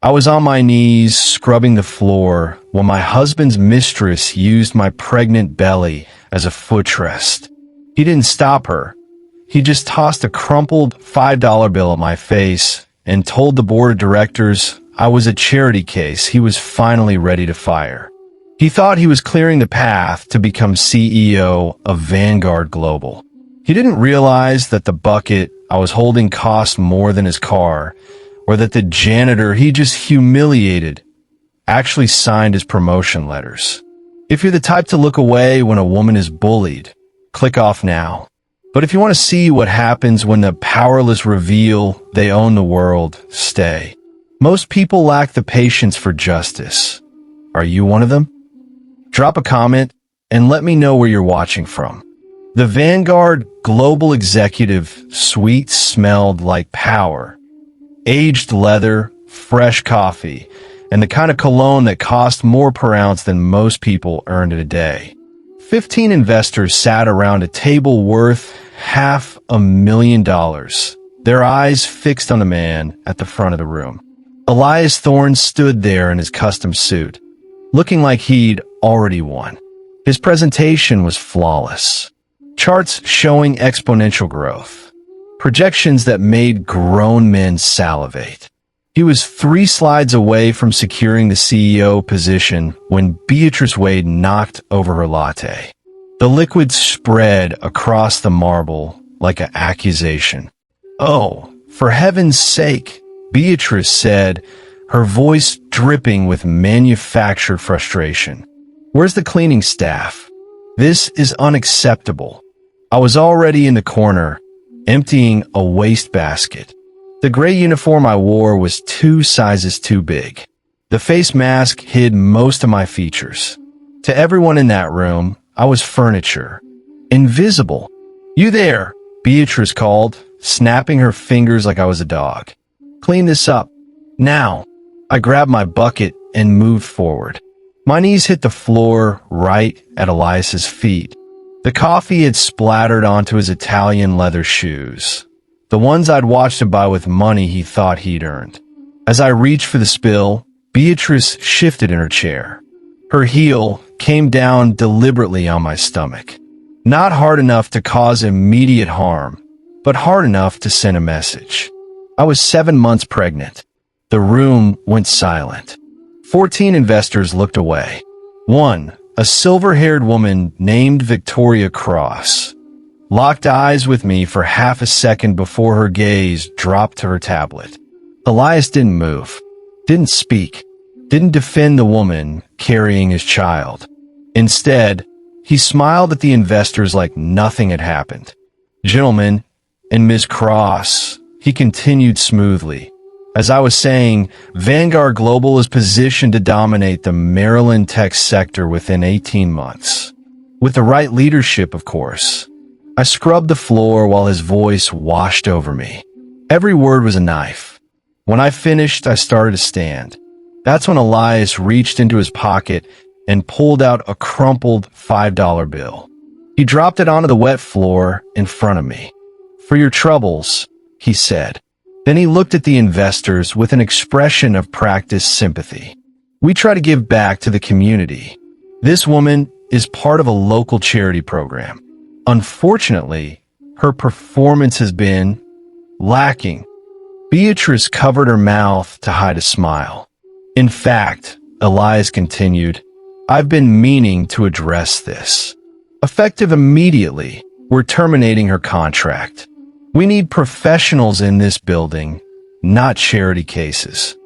I was on my knees, scrubbing the floor, when my husband's mistress used my pregnant belly as a footrest. He didn't stop her. He just tossed a crumpled $5 bill at my face and told the board of directors I was a charity case he was finally ready to fire. He thought he was clearing the path to become CEO of Vanguard Global. He didn't realize that the bucket I was holding cost more than his car, or that the janitor he just humiliated actually signed his promotion letters. If you're the type to look away when a woman is bullied, click off now. But if you want to see what happens when the powerless reveal they own the world, stay. Most people lack the patience for justice. Are you one of them? Drop a comment and let me know where you're watching from. The Vanguard Global Executive suite smelled like power. Aged leather, fresh coffee, and the kind of cologne that cost more per ounce than most people earned in a day. 15 investors sat around a table worth $500,000, their eyes fixed on the man at the front of the room. Elias Thorne stood there in his custom suit, looking like he'd already won. His presentation was flawless. Charts showing exponential growth. Projections that made grown men salivate. He was 3 slides away from securing the CEO position when Beatrice Wade knocked over her latte. The liquid spread across the marble like an accusation. "Oh, for heaven's sake," Beatrice said, her voice dripping with manufactured frustration. "Where's the cleaning staff? This is unacceptable." I was already in the corner, emptying a wastebasket. The gray uniform I wore was 2 sizes too big. The face mask hid most of my features. To everyone in that room, I was furniture. Invisible. "You there," Beatrice called, snapping her fingers like I was a dog. "Clean this up. Now." I grabbed my bucket and moved forward. My knees hit the floor right at Elias's feet. The coffee had splattered onto his Italian leather shoes, the ones I'd watched him buy with money he thought he'd earned. As I reached for the spill, Beatrice shifted in her chair. Her heel came down deliberately on my stomach. Not hard enough to cause immediate harm, but hard enough to send a message. I was 7 months pregnant. The room went silent. 14 investors looked away. One, a silver-haired woman named Victoria Cross, locked eyes with me for half a second before her gaze dropped to her tablet. Elias didn't move, didn't speak, didn't defend the woman carrying his child. Instead, he smiled at the investors like nothing had happened. "Gentlemen, and Ms. Cross," he continued smoothly. As I was saying, Vanguard Global is positioned to dominate the Maryland tech sector within 18 months. With the right leadership, of course. I scrubbed the floor while his voice washed over me. Every word was a knife. When I finished, I started to stand. That's when Elias reached into his pocket and pulled out a crumpled $5 bill. He dropped it onto the wet floor in front of me. "For your troubles," he said. Then he looked at the investors with an expression of practiced sympathy. "We try to give back to the community. This woman is part of a local charity program. Unfortunately, her performance has been lacking." Beatrice covered her mouth to hide a smile. "In fact," Elias continued, "I've been meaning to address this. Effective immediately, we're terminating her contract. We need professionals in this building, not charity cases."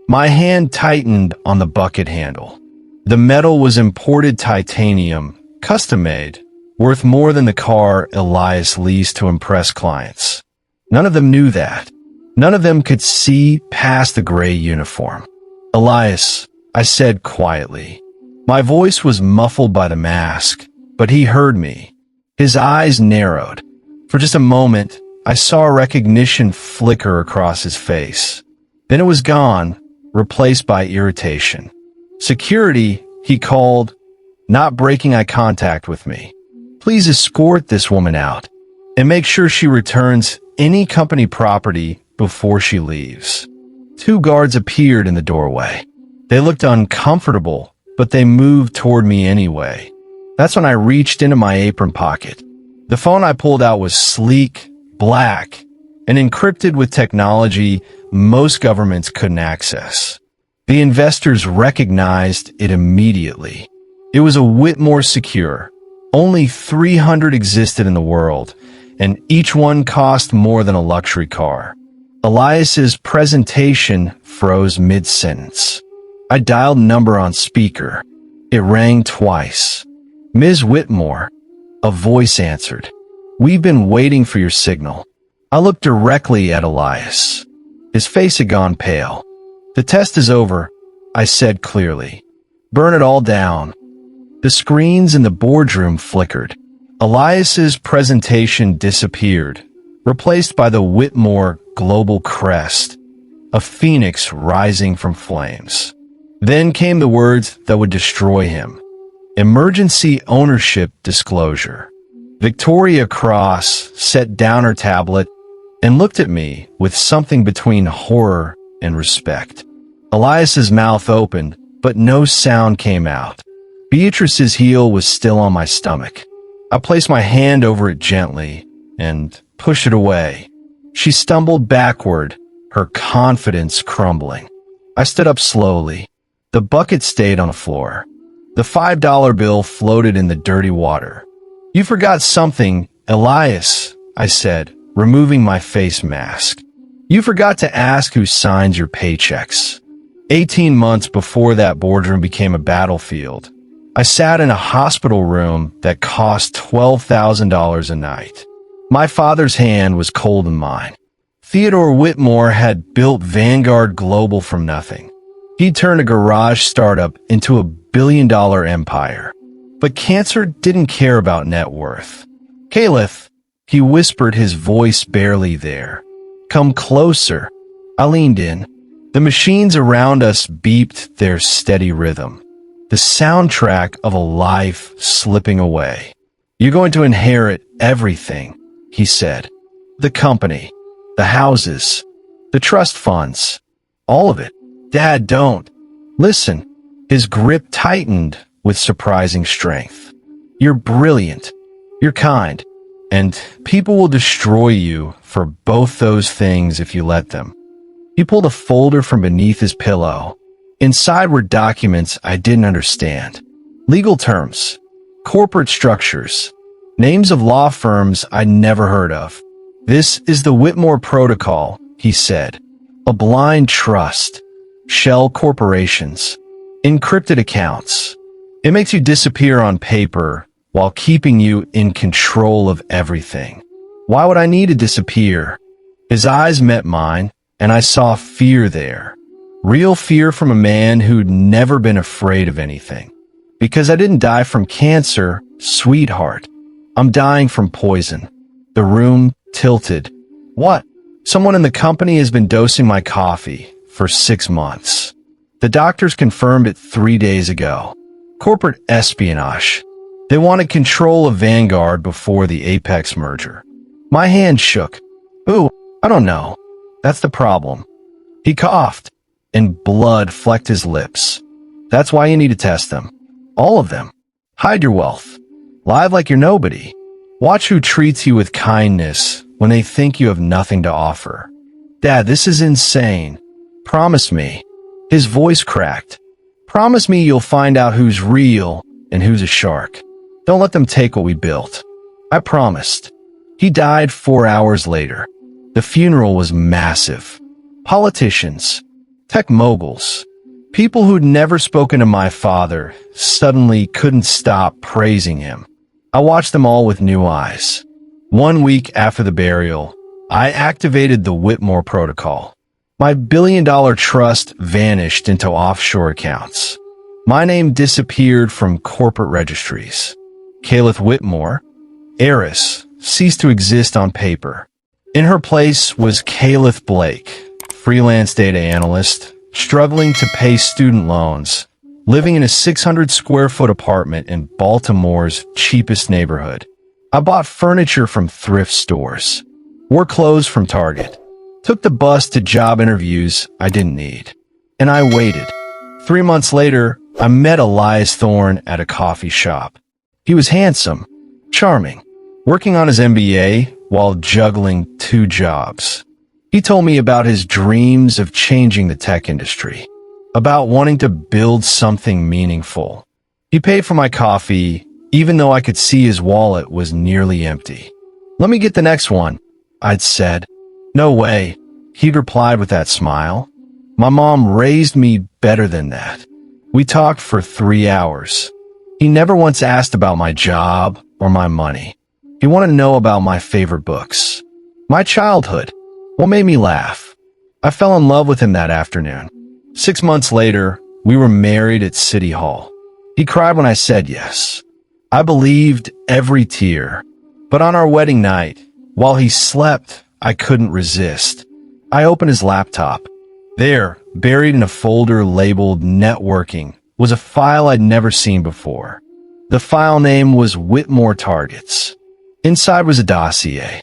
My hand tightened on the bucket handle. The metal was imported titanium, custom-made, worth more than the car Elias leased to impress clients. None of them knew that. None of them could see past the gray uniform. "Elias," I said quietly. My voice was muffled by the mask, but he heard me. His eyes narrowed. For just a moment, I saw recognition flicker across his face. Then it was gone, replaced by irritation. "Security," he called, not breaking eye contact with me. "Please escort this woman out, and make sure she returns any company property before she leaves." Two guards appeared in the doorway. They looked uncomfortable, but they moved toward me anyway. That's when I reached into my apron pocket. The phone I pulled out was sleek, black, and encrypted with technology most governments couldn't access. The investors recognized it immediately. It was a Whitmore Secure. Only 300 existed in the world, and each one cost more than a luxury car. Elias's presentation froze mid-sentence. I dialed number on speaker. It rang twice. Ms. Whitmore, a voice answered. We've been waiting for your signal. I looked directly at Elias. His face had gone pale. The test is over, I said clearly. Burn it all down. The screens in the boardroom flickered. Elias's presentation disappeared, replaced by the Whitmore global crest, a phoenix rising from flames. Then came the words that would destroy him. Emergency ownership disclosure. Victoria Cross set down her tablet and looked at me with something between horror and respect. Elias's mouth opened, but no sound came out. Beatrice's heel was still on my stomach. I placed my hand over it gently and pushed it away. She stumbled backward, her confidence crumbling. I stood up slowly. The bucket stayed on the floor. The $5 bill floated in the dirty water. You forgot something, Elias, I said, removing my face mask. You forgot to ask who signs your paychecks. 18 months before that boardroom became a battlefield, I sat in a hospital room that cost $12,000 a night. My father's hand was cold in mine. Theodore Whitmore had built Vanguard Global from nothing. He turned a garage startup into a billion-dollar empire. But cancer didn't care about net worth. Caliph, he whispered, his voice barely there. Come closer. I leaned in. The machines around us beeped their steady rhythm. The soundtrack of a life slipping away. You're going to inherit everything, he said. The company, the houses, the trust funds, all of it. Dad, don't. Listen. His grip tightened with surprising strength. You're brilliant. You're kind. And people will destroy you for both those things if you let them. He pulled a folder from beneath his pillow. Inside were documents I didn't understand. Legal terms, corporate structures, names of law firms I'd never heard of. This is the Whitmore Protocol, he said. A blind trust. Shell corporations. Encrypted accounts. It makes you disappear on paper while keeping you in control of everything. Why would I need to disappear? His eyes met mine, and I saw fear there. Real fear from a man who'd never been afraid of anything. Because I didn't die from cancer, sweetheart. I'm dying from poison. The room tilted. What? Someone in the company has been dosing my coffee for 6 months. The doctors confirmed it 3 days ago. Corporate espionage. They wanted control of Vanguard before the Apex merger. My hand shook. Ooh, I don't know. That's the problem. He coughed, and blood flecked his lips. That's why you need to test them. All of them. Hide your wealth. Live like you're nobody. Watch who treats you with kindness when they think you have nothing to offer. Dad, this is insane. Promise me. His voice cracked. Promise me you'll find out who's real and who's a shark. Don't let them take what we built. I promised. He died 4 hours later. The funeral was massive. Politicians, tech moguls, people who'd never spoken to my father suddenly couldn't stop praising him. I watched them all with new eyes. 1 week after the burial, I activated the Whitmore Protocol. My billion-dollar trust vanished into offshore accounts. My name disappeared from corporate registries. Caliph Whitmore, heiress, ceased to exist on paper. In her place was Caliph Blake, freelance data analyst, struggling to pay student loans, living in a 600-square-foot apartment in Baltimore's cheapest neighborhood. I bought furniture from thrift stores, wore clothes from Target, took the bus to job interviews I didn't need. And I waited. 3 months later, I met Elias Thorne at a coffee shop. He was handsome, charming, working on his MBA while juggling 2 jobs. He told me about his dreams of changing the tech industry, about wanting to build something meaningful. He paid for my coffee, even though I could see his wallet was nearly empty. "Let me get the next one," I'd said. "No way," he'd replied with that smile. My mom raised me better than that. We talked for 3 hours. He never once asked about my job or my money. He wanted to know about my favorite books, my childhood, what made me laugh. I fell in love with him that afternoon. 6 months later, we were married at City Hall. He cried when I said yes. I believed every tear. But on our wedding night, while he slept, I couldn't resist. I opened his laptop. There, buried in a folder labeled networking, was a file I'd never seen before. The file name was Whitmore Targets. Inside was a dossier,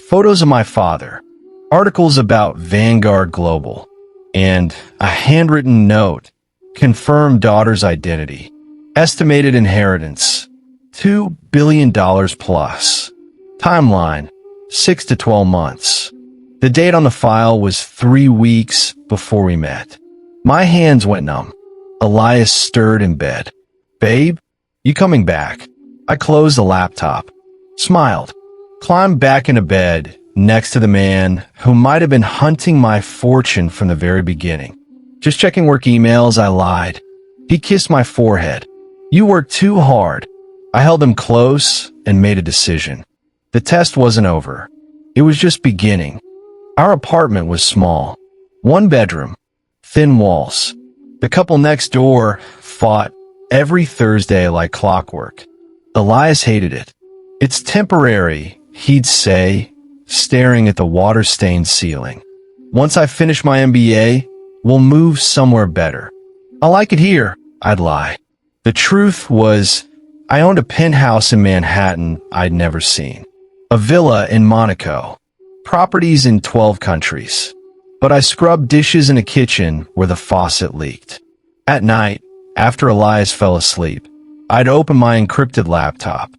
photos of my father, articles about Vanguard Global, and a handwritten note, confirmed daughter's identity, estimated inheritance, $2 billion plus. Timeline, 6 to 12 months. The date on the file was 3 weeks before we met. My hands went numb. Elias stirred in bed. "Babe, you coming back?" I closed the laptop, smiled, climbed back into bed next to the man who might have been hunting my fortune from the very beginning. "Just checking work emails," I lied. He kissed my forehead. "You worked too hard." I held him close and made a decision. The test wasn't over. It was just beginning. Our apartment was small. 1 bedroom, thin walls. The couple next door fought every Thursday like clockwork. Elias hated it. "It's temporary," he'd say, staring at the water-stained ceiling. "Once I finish my MBA, we'll move somewhere better." "I like it here," I'd lie. The truth was, I owned a penthouse in Manhattan I'd never seen, a villa in Monaco, properties in 12 countries. But I scrubbed dishes in a kitchen where the faucet leaked. At night, after Elias fell asleep, I'd open my encrypted laptop.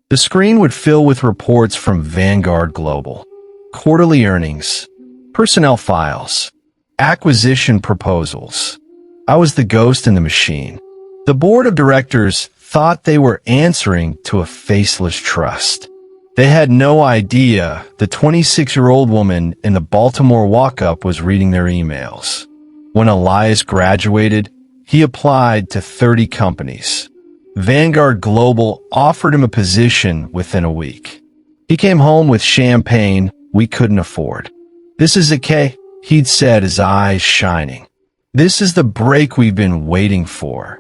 The screen would fill with reports from Vanguard Global, quarterly earnings, personnel files, acquisition proposals. I was the ghost in the machine. The board of directors thought they were answering to a faceless trust. They had no idea the 26-year-old woman in the Baltimore walk-up was reading their emails. When Elias graduated, he applied to 30 companies. Vanguard Global offered him a position within a week. He came home with champagne we couldn't afford. "This is the K," he'd said, his eyes shining. "This is the break we've been waiting for."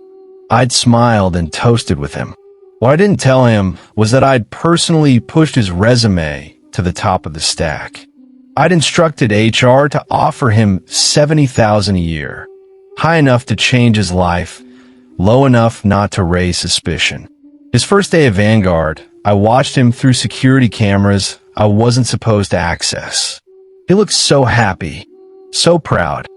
I'd smiled and toasted with him. What I didn't tell him was that I'd personally pushed his resume to the top of the stack. I'd instructed HR to offer him $70,000 a year, high enough to change his life, low enough not to raise suspicion. His first day at Vanguard, I watched him through security cameras I wasn't supposed to access. He looked so happy, so proud.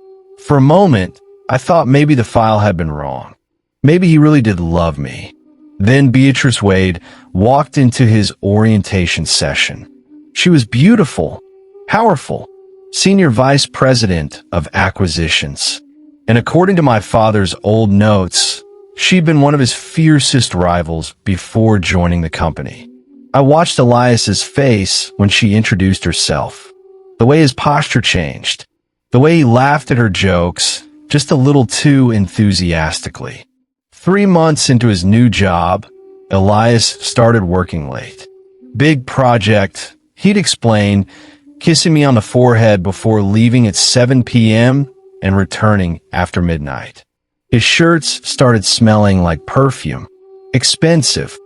For a moment, I thought maybe the file had been wrong. Maybe he really did love me. Then Beatrice Wade walked into his orientation session. She was beautiful, powerful, senior vice president of acquisitions. And according to my father's old notes, she'd been one of his fiercest rivals before joining the company. I watched Elias's face when she introduced herself. The way his posture changed. The way he laughed at her jokes, just a little too enthusiastically. 3 months into his new job, Elias started working late. "Big project," he'd explain, kissing me on the forehead before leaving at 7 p.m. and returning after midnight. His shirts started smelling like perfume. Expensive.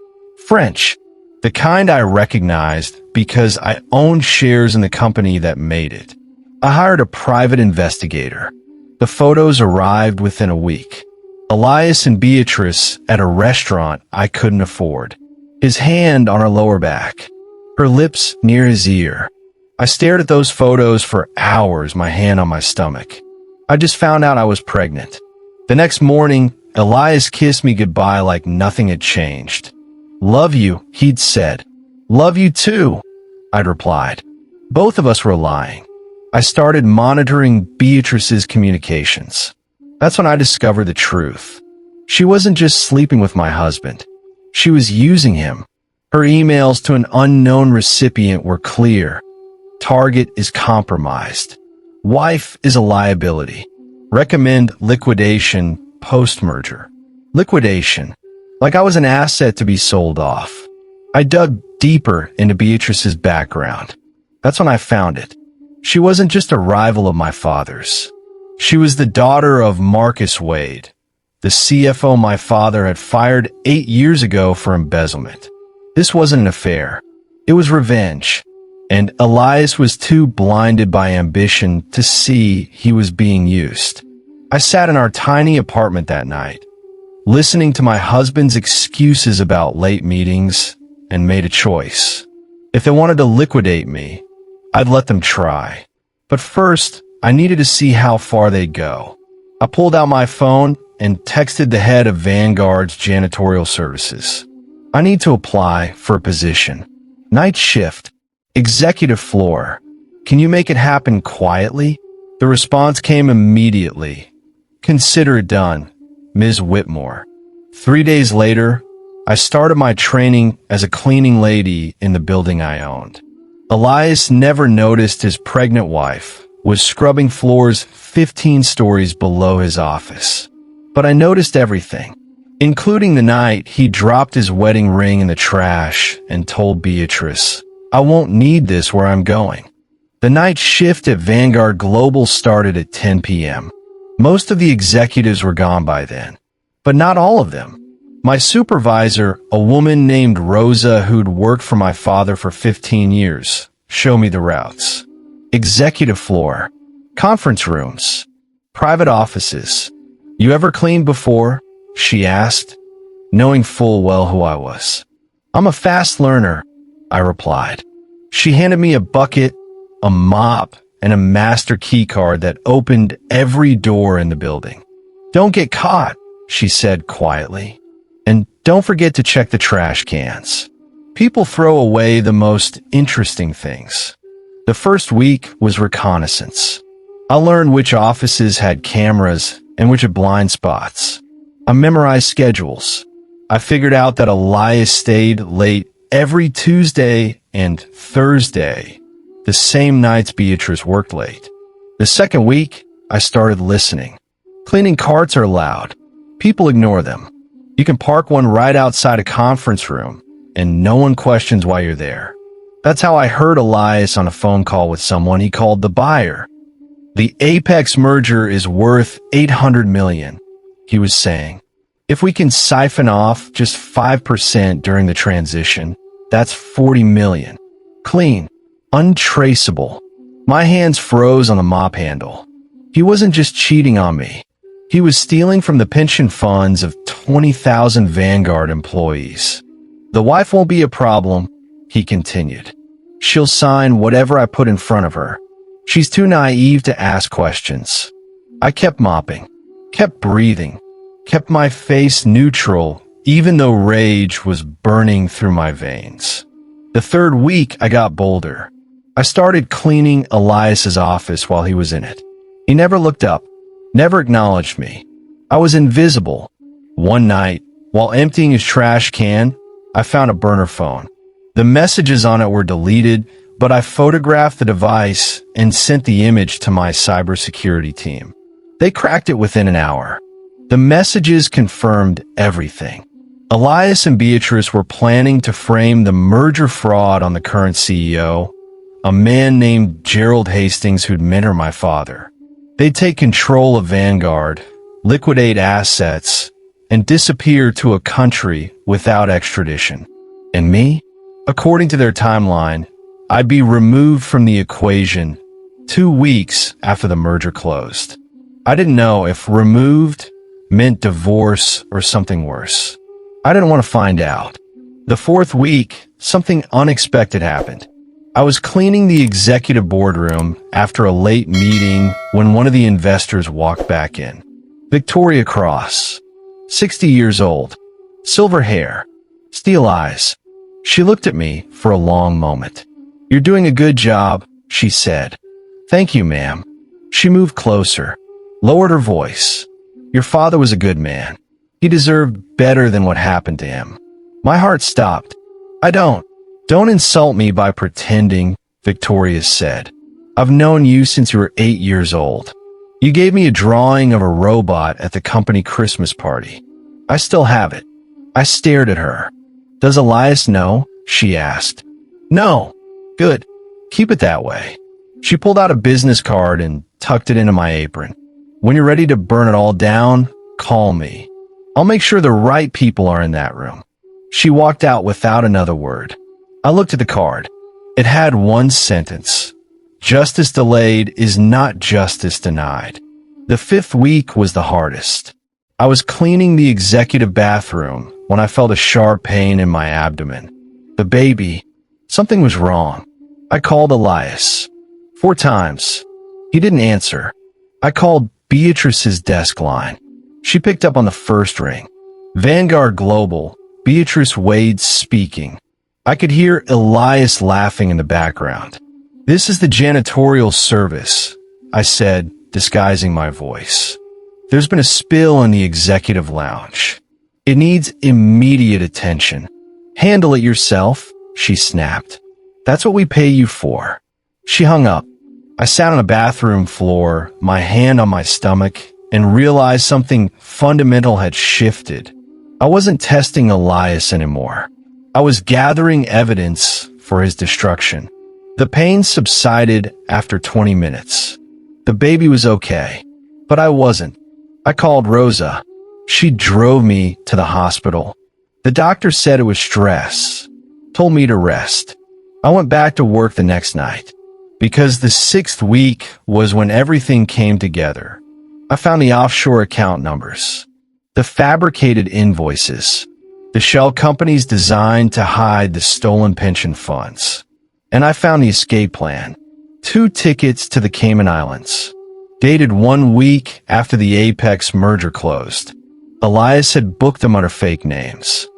French. The kind I recognized because I owned shares in the company that made it. I hired a private investigator. The photos arrived within a week. Elias and Beatrice at a restaurant I couldn't afford. His hand on her lower back. Her lips near his ear. I stared at those photos for hours, my hand on my stomach. I just found out I was pregnant. The next morning, Elias kissed me goodbye like nothing had changed. "Love you," he'd said. "Love you too," I'd replied. Both of us were lying. I started monitoring Beatrice's communications. That's when I discovered the truth. She wasn't just sleeping with my husband. She was using him. Her emails to an unknown recipient were clear. Target is compromised. Wife is a liability. Recommend liquidation post-merger. Liquidation. Like I was an asset to be sold off. I dug deeper into Beatrice's background. That's when I found it. She wasn't just a rival of my father's. She was the daughter of Marcus Wade, the CFO my father had fired 8 years ago for embezzlement. This wasn't an affair. It was revenge. And Elias was too blinded by ambition to see he was being used. I sat in our tiny apartment that night, listening to my husband's excuses about late meetings, and made a choice. If they wanted to liquidate me, I'd let them try. But first, I needed to see how far they'd go. I pulled out my phone and texted the head of Vanguard's janitorial services. "I need to apply for a position. Night shift. Executive floor. Can you make it happen quietly?" The response came immediately. "Consider it done, Ms. Whitmore." 3 days later, I started my training as a cleaning lady in the building I owned. Elias never noticed his pregnant wife was scrubbing floors 15 stories below his office. But I noticed everything, including the night he dropped his wedding ring in the trash and told Beatrice, "I won't need this where I'm going." The night shift at Vanguard Global started at 10 p.m. Most of the executives were gone by then, but not all of them. My supervisor, a woman named Rosa who'd worked for my father for 15 years, showed me the routes. Executive floor, conference rooms, private offices. "You ever cleaned before?" she asked, knowing full well who I was. "I'm a fast learner," I replied. She handed me a bucket, a mop, and a master key card that opened every door in the building. "Don't get caught," she said quietly. "And don't forget to check the trash cans. People throw away the most interesting things." The first week was reconnaissance. I learned which offices had cameras and which had blind spots. I memorized schedules. I figured out that Elias stayed late every Tuesday and Thursday, the same nights Beatrice worked late. The second week, I started listening. Cleaning carts are loud. People ignore them. You can park one right outside a conference room, and no one questions why you're there. That's how I heard Elias on a phone call with someone he called the buyer. "The Apex merger is worth $800 million, he was saying. "If we can siphon off just 5% during the transition, that's $40 million. Clean, untraceable." My hands froze on the mop handle. He wasn't just cheating on me. He was stealing from the pension funds of 20,000 Vanguard employees. "The wife won't be a problem," he continued. "She'll sign whatever I put in front of her. She's too naive to ask questions." I kept mopping, kept breathing, kept my face neutral, even though rage was burning through my veins. The third week, I got bolder. I started cleaning Elias's office while he was in it. He never looked up, never acknowledged me. I was invisible. One night, while emptying his trash can, I found a burner phone. The messages on it were deleted, but I photographed the device and sent the image to my cybersecurity team. They cracked it within an hour. The messages confirmed everything. Elias and Beatrice were planning to frame the merger fraud on the current CEO, a man named Gerald Hastings who'd mentor my father. They'd take control of Vanguard, liquidate assets, and disappear to a country without extradition. And me? According to their timeline, I'd be removed from the equation 2 weeks after the merger closed. I didn't know if removed meant divorce or something worse. I didn't want to find out. The fourth week, something unexpected happened. I was cleaning the executive boardroom after a late meeting when one of the investors walked back in. Victoria Cross, 60 years old, silver hair, steel eyes. She looked at me for a long moment. "You're doing a good job," she said. "Thank you, ma'am." She moved closer, lowered her voice. "Your father was a good man. He deserved better than what happened to him." My heart stopped. Don't insult me by pretending," Victoria said. "I've known you since you were 8 years old. You gave me a drawing of a robot at the company Christmas party. I still have it." I stared at her. "Does Elias know?" she asked. "No." "Good. Keep it that way." She pulled out a business card and tucked it into my apron. "When you're ready to burn it all down, call me. I'll make sure the right people are in that room." She walked out without another word. I looked at the card. It had one sentence. "Justice delayed is not justice denied." The 5th week was the hardest. I was cleaning the executive bathroom when I felt a sharp pain in my abdomen. The baby. Something was wrong. I called Elias. 4 times. He didn't answer. I called Beatrice's desk line. She picked up on the first ring. "Vanguard Global, Beatrice Wade speaking." I could hear Elias laughing in the background. "This is the janitorial service," I said, disguising my voice. "There's been a spill in the executive lounge. It needs immediate attention." "Handle it yourself," she snapped. "That's what we pay you for." She hung up. I sat on the bathroom floor, my hand on my stomach, and realized something fundamental had shifted. I wasn't testing Elias anymore. I was gathering evidence for his destruction. The pain subsided after 20 minutes. The baby was okay, but I wasn't. I called Rosa. She drove me to the hospital. The doctor said it was stress, told me to rest. I went back to work the next night, because the 6th week was when everything came together. I found the offshore account numbers, the fabricated invoices, the shell companies designed to hide the stolen pension funds. And I found the escape plan. 2 tickets to the Cayman Islands, dated 1 week after the Apex merger closed. Elias had booked them under fake names.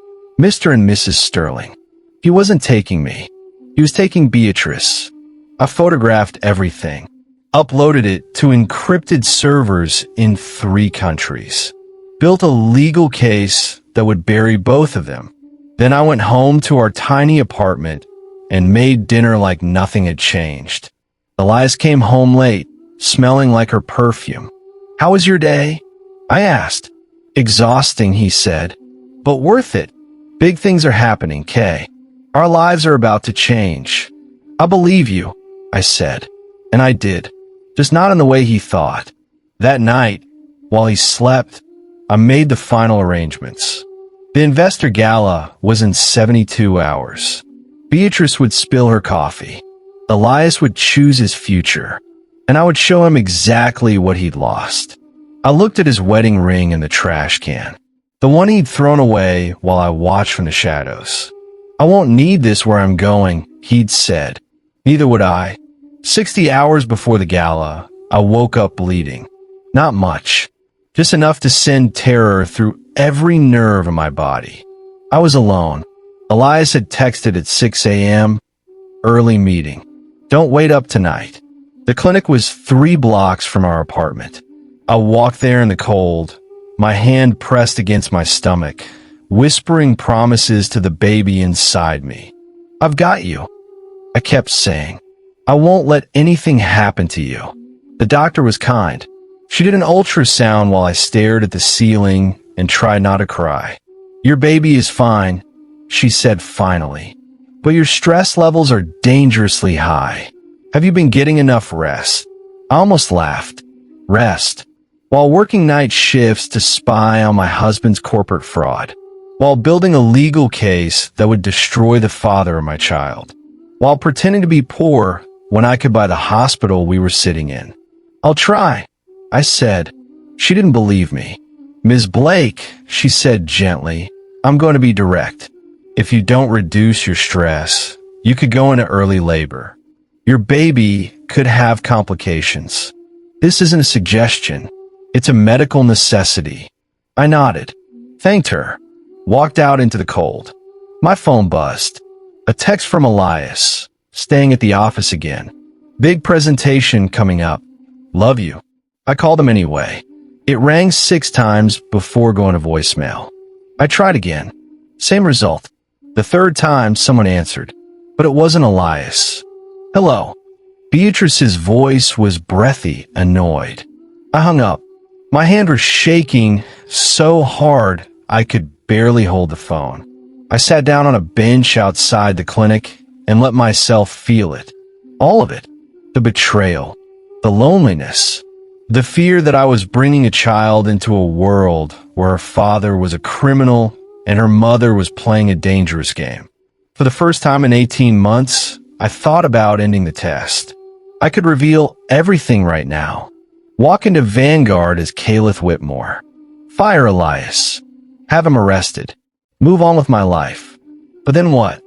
Mr. and Mrs. Sterling. He wasn't taking me. He was taking Beatrice. I photographed everything, uploaded it to encrypted servers in 3 countries, built a legal case that would bury both of them. Then I went home to our tiny apartment and made dinner like nothing had changed. Elias came home late, smelling like her perfume. "How was your day?" I asked. "Exhausting," he said, "but worth it. Big things are happening, Kay. Our lives are about to change." "I believe you," I said. And I did, just not in the way he thought. That night, while he slept, I made the final arrangements. The investor gala was in 72 hours. Beatrice would spill her coffee. Elias would choose his future, and I would show him exactly what he'd lost. I looked at his wedding ring in the trash can, the one he'd thrown away while I watched from the shadows. "I won't need this where I'm going," he'd said. Neither would I. 60 hours before the gala, I woke up bleeding. Not much, just enough to send terror through every nerve in my body. I was alone. Elias had texted at 6 a.m., "Early meeting. Don't wait up tonight." The clinic was 3 blocks from our apartment. I walked there in the cold, my hand pressed against my stomach, whispering promises to the baby inside me. "I've got you," I kept saying. "I won't let anything happen to you." The doctor was kind. She did an ultrasound while I stared at the ceiling and tried not to cry. "Your baby is fine," she said finally, "but your stress levels are dangerously high. Have you been getting enough rest?" I almost laughed. Rest. While working night shifts to spy on my husband's corporate fraud. While building a legal case that would destroy the father of my child. While pretending to be poor when I could buy the hospital we were sitting in. "I'll try," I said. She didn't believe me. "Ms. Blake," she said gently, "I'm going to be direct. If you don't reduce your stress, You could go into early labor. Your baby could have complications. This isn't a suggestion. It's a medical necessity. I nodded, thanked her, walked out into the cold. My phone buzzed. A text from Elias, staying at the office again. Big presentation coming up. Love you. I called him anyway. It rang 6 times before going to voicemail. I tried again. Same result. The 3rd time, someone answered, but it wasn't Elias. Hello. Beatrice's voice was breathy, annoyed. I hung up. My hand was shaking so hard I could barely hold the phone. I sat down on a bench outside the clinic and let myself feel it. All of it. The betrayal. The loneliness. The fear that I was bringing a child into a world where her father was a criminal and her mother was playing a dangerous game. For the first time in 18 months, I thought about ending the test. I could reveal everything right now. Walk into Vanguard as Caliph Whitmore. Fire Elias. Have him arrested. Move on with my life. But then what?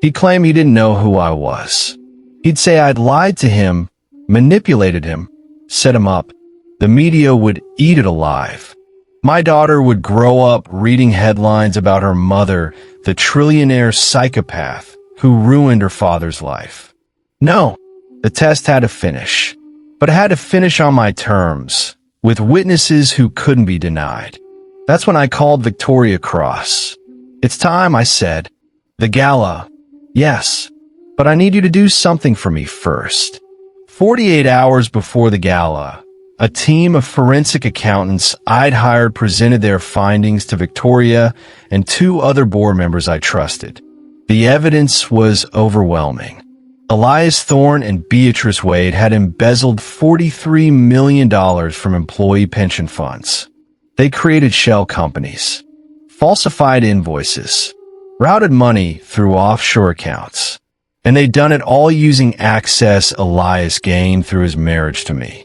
He'd claim he didn't know who I was. He'd say I'd lied to him, manipulated him, set him up. The media would eat it alive. My daughter would grow up reading headlines about her mother, the trillionaire psychopath who ruined her father's life. No, the test had to finish. But it had to finish on my terms, with witnesses who couldn't be denied. That's when I called Victoria Cross. It's time, I said. The gala. Yes, but I need you to do something for me first. 48 hours before the gala, a team of forensic accountants I'd hired presented their findings to Victoria and 2 other board members I trusted. The evidence was overwhelming. Elias Thorne and Beatrice Wade had embezzled $43 million from employee pension funds. They created shell companies, falsified invoices, routed money through offshore accounts, and they'd done it all using access Elias gained through his marriage to me.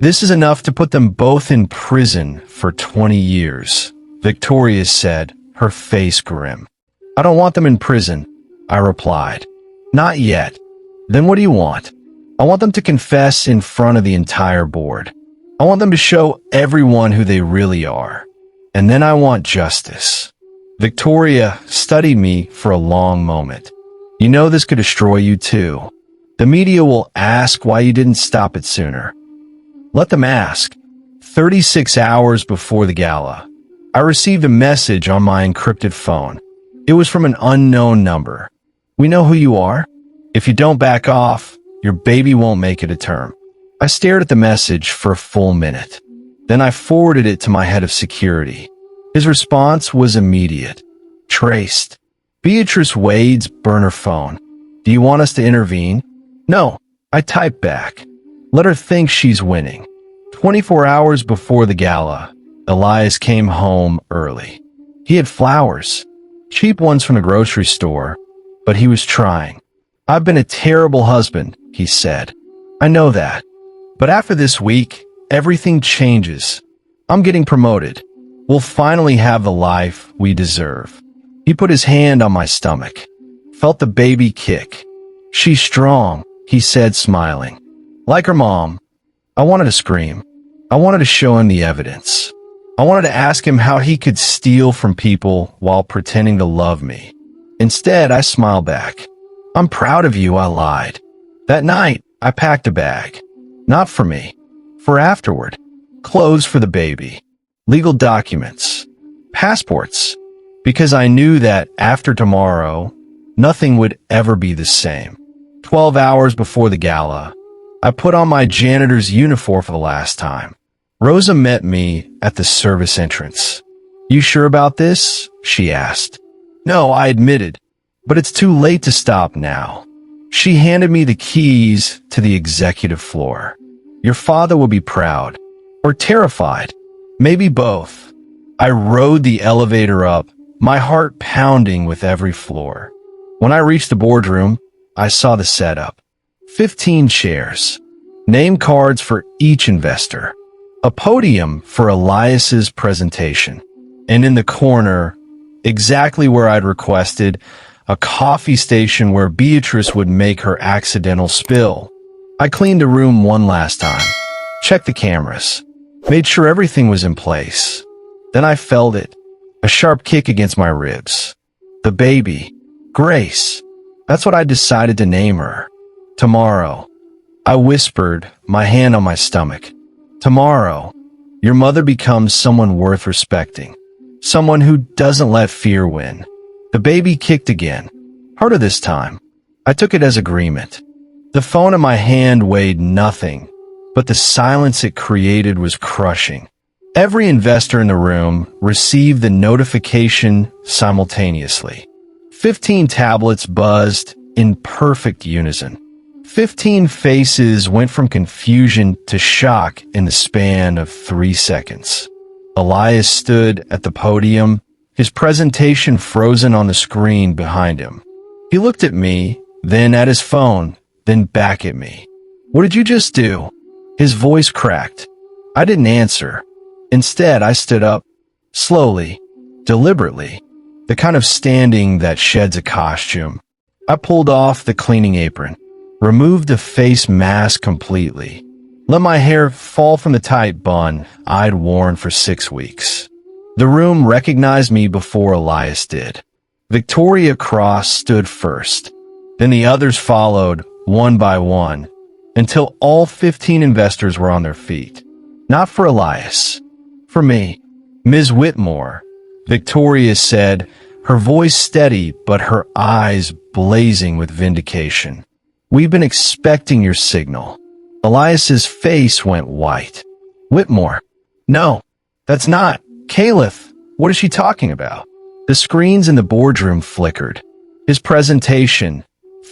This is enough to put them both in prison for 20 years, Victoria said, her face grim. I don't want them in prison, I replied. Not yet. Then what do you want? I want them to confess in front of the entire board. I want them to show everyone who they really are. And then I want justice. Victoria studied me for a long moment. You know this could destroy you too. The media will ask why you didn't stop it sooner. Let them ask. 36 hours before the gala, I received a message on my encrypted phone. It was from an unknown number. We know who you are. If you don't back off, your baby won't make it to term. I stared at the message for a full minute. Then I forwarded it to my head of security. His response was immediate. Traced. Beatrice Wade's burner phone. Do you want us to intervene? No, I typed back. Let her think she's winning. 24 hours before the gala, Elias came home early. He had flowers, cheap ones from the grocery store, but he was trying. I've been a terrible husband, he said. I know that. But after this week, everything changes. I'm getting promoted. We'll finally have the life we deserve. He put his hand on my stomach. Felt the baby kick. She's strong, he said, smiling. Like her mom. I wanted to scream. I wanted to show him the evidence. I wanted to ask him how he could steal from people while pretending to love me. Instead, I smiled back. I'm proud of you, I lied. That night, I packed a bag. Not for me. For afterward. Clothes for the baby. Legal documents. Passports. Because I knew that after tomorrow, nothing would ever be the same. 12 hours before the gala, I put on my janitor's uniform for the last time. Rosa met me at the service entrance. You sure about this? She asked. No, I admitted. But it's too late to stop now. She handed me the keys to the executive floor. Your father will be proud. Or terrified. Maybe both. I rode the elevator up, my heart pounding with every floor. When I reached the boardroom, I saw the setup. 15 chairs. Name cards for each investor. A podium for Elias's presentation. And in the corner, exactly where I'd requested, a coffee station where Beatrice would make her accidental spill. I cleaned the room one last time, checked the cameras, made sure everything was in place. Then I felt it, a sharp kick against my ribs. The baby, Grace. That's what I decided to name her. Tomorrow, I whispered, my hand on my stomach. Tomorrow, your mother becomes someone worth respecting. Someone who doesn't let fear win. The baby kicked again, harder this time. I took it as agreement. The phone in my hand weighed nothing, but the silence it created was crushing. Every investor in the room received the notification simultaneously. 15 tablets buzzed in perfect unison. 15 faces went from confusion to shock in the span of 3 seconds. Elias stood at the podium, his presentation frozen on the screen behind him. He looked at me, then at his phone, then back at me. "What did you just do?" His voice cracked. I didn't answer. Instead, I stood up, slowly, deliberately, the kind of standing that sheds a costume. I pulled off the cleaning apron, removed the face mask completely, let my hair fall from the tight bun I'd worn for 6 weeks. The room recognized me before Elias did. Victoria Cross stood first. Then the others followed, one by one, until all 15 investors were on their feet. Not for Elias. For me. "Ms. Whitmore," Victoria said, her voice steady but her eyes blazing with vindication. "We've been expecting your signal." Elias's face went white. "Whitmore? No, that's not. Caliph, what is she talking about?" The screens in the boardroom flickered. His presentation,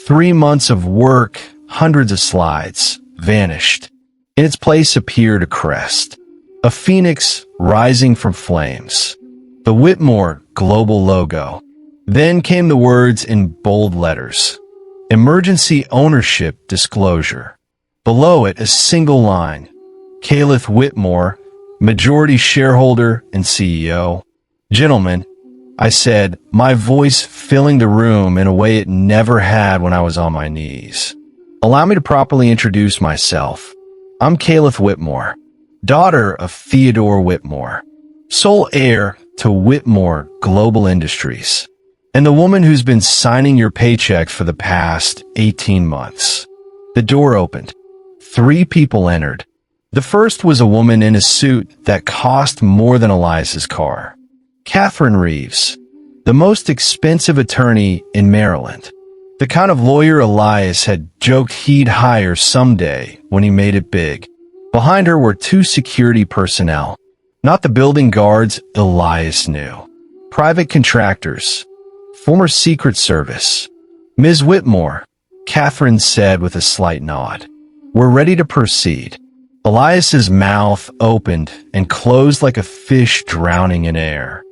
3 months of work, hundreds of slides, vanished. In its place appeared a crest, a phoenix rising from flames, the Whitmore global logo. Then came the words in bold letters, "Emergency ownership disclosure." Below it, a single line, "Caliph Whitmore, majority shareholder and CEO." "Gentlemen," I said, my voice filling the room in a way it never had when I was on my knees. "Allow me to properly introduce myself. I'm Caliph Whitmore, daughter of Theodore Whitmore, sole heir to Whitmore Global Industries, and the woman who's been signing your paycheck for the past 18 months. The door opened. 3 people entered. The first was a woman in a suit that cost more than Elias's car. Catherine Reeves, the most expensive attorney in Maryland. The kind of lawyer Elias had joked he'd hire someday when he made it big. Behind her were 2 security personnel. Not the building guards Elias knew. Private contractors. Former Secret Service. "Ms. Whitmore," Catherine said with a slight nod. "We're ready to proceed." Elias's mouth opened and closed like a fish drowning in air.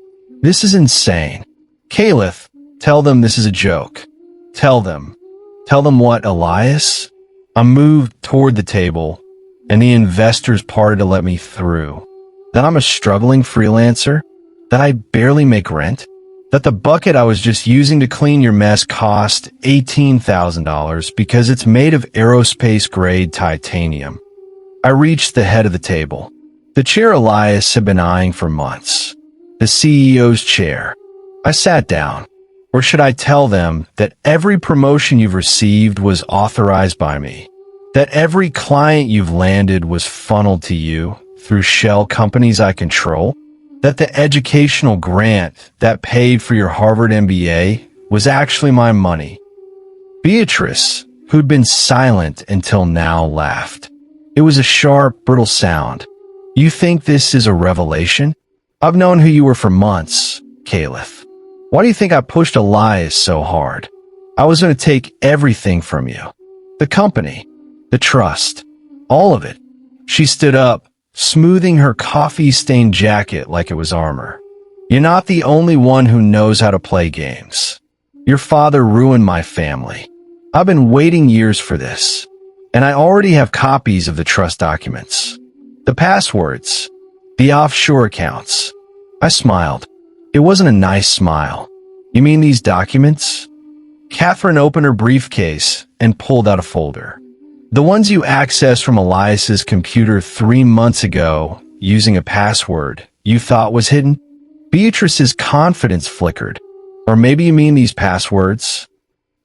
"This is insane. Caliph, tell them this is a joke. Tell them." "Tell them what, Elias?" I moved toward the table, and the investors parted to let me through. That I'm a struggling freelancer? That I barely make rent? That the bucket I was just using to clean your mess cost $18,000 because it's made of aerospace-grade titanium? I reached the head of the table. The chair Elias had been eyeing for months. The CEO's chair. I sat down. Or should I tell them that every promotion you've received was authorized by me? That every client you've landed was funneled to you through shell companies I control? That the educational grant that paid for your Harvard MBA was actually my money? Beatrice, who'd been silent until now, laughed. It was a sharp, brittle sound. "You think this is a revelation? I've known who you were for months, Caliph. Why do you think I pushed Elias so hard? I was going to take everything from you. The company, the trust, all of it." She stood up, smoothing her coffee-stained jacket like it was armor. "You're not the only one who knows how to play games. Your father ruined my family. I've been waiting years for this, and I already have copies of the trust documents. The passwords, the offshore accounts." I smiled. It wasn't a nice smile. "You mean these documents? Catherine opened her briefcase and pulled out a folder. The ones you accessed from Elias's computer 3 months ago using a password you thought was hidden? Beatrice's confidence flickered. Or maybe you mean these passwords?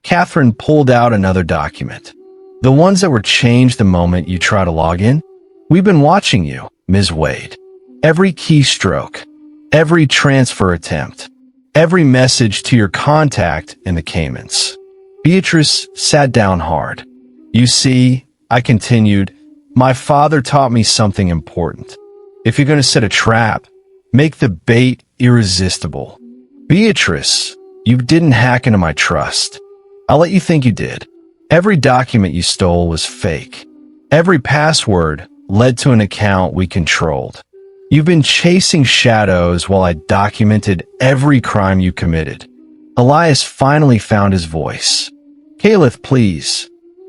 Catherine pulled out another document. The ones that were changed the moment you try to log in? We've been watching you, Ms. Wade. Every keystroke, every transfer attempt, every message to your contact in the Caymans. Beatrice sat down hard. You see, I continued, my father taught me something important. If you're going to set a trap, make the bait irresistible. Beatrice, you didn't hack into my trust. I'll let you think you did. Every document you stole was fake. Every password led to an account we controlled. You've been chasing shadows while I documented every crime you committed. Elias finally found his voice. Caliph, please.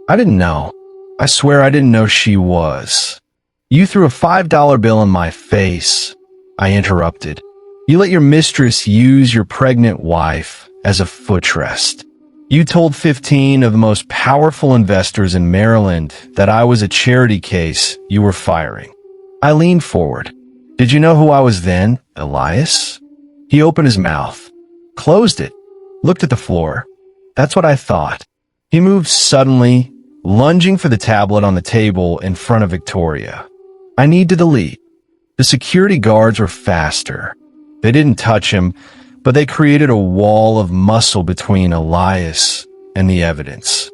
I didn't know. I swear I didn't know she was. You threw a $5 bill in my face. I interrupted. You let your mistress use your pregnant wife as a footrest. You told 15 of the most powerful investors in Maryland that I was a charity case you were firing. I leaned forward. Did you know who I was then, Elias? He opened his mouth, closed it, looked at the floor. That's what I thought. He moved suddenly, lunging for the tablet on the table in front of Victoria. I need to delete. The security guards were faster. They didn't touch him, but they created a wall of muscle between Elias and the evidence.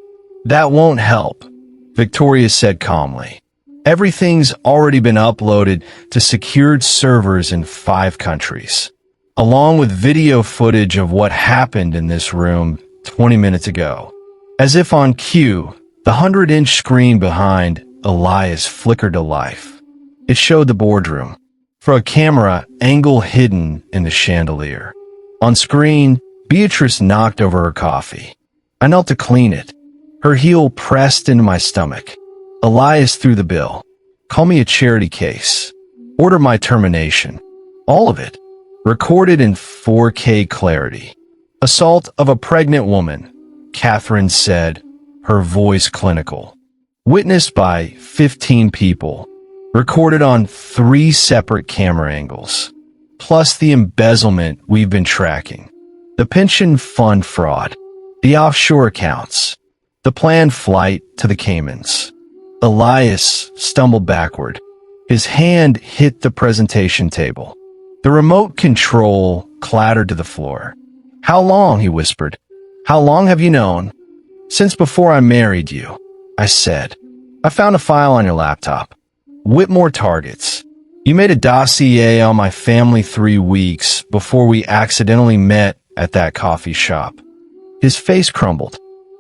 That won't help, Victoria said calmly. Everything's already been uploaded to secured servers in 5 countries, along with video footage of what happened in this room 20 minutes ago. As if on cue, the 100-inch screen behind Elias flickered to life. It showed the boardroom, for a camera angle hidden in the chandelier. On screen, Beatrice knocked over her coffee. I knelt to clean it. Her heel pressed into my stomach. Elias threw the bill. Call me a charity case. Order my termination. All of it. Recorded in 4K clarity. Assault of a pregnant woman, Catherine said, her voice clinical. Witnessed by 15 people. Recorded on 3 separate camera angles. Plus the embezzlement we've been tracking. The pension fund fraud. The offshore accounts. The planned flight to the Caymans. Elias stumbled backward. His hand hit the presentation table. The remote control clattered to the floor. How long, he whispered. How long have you known? Since before I married you, I said. I found a file on your laptop. Whitmore targets. You made a dossier on my family 3 weeks before we accidentally met at that coffee shop. His face crumbled.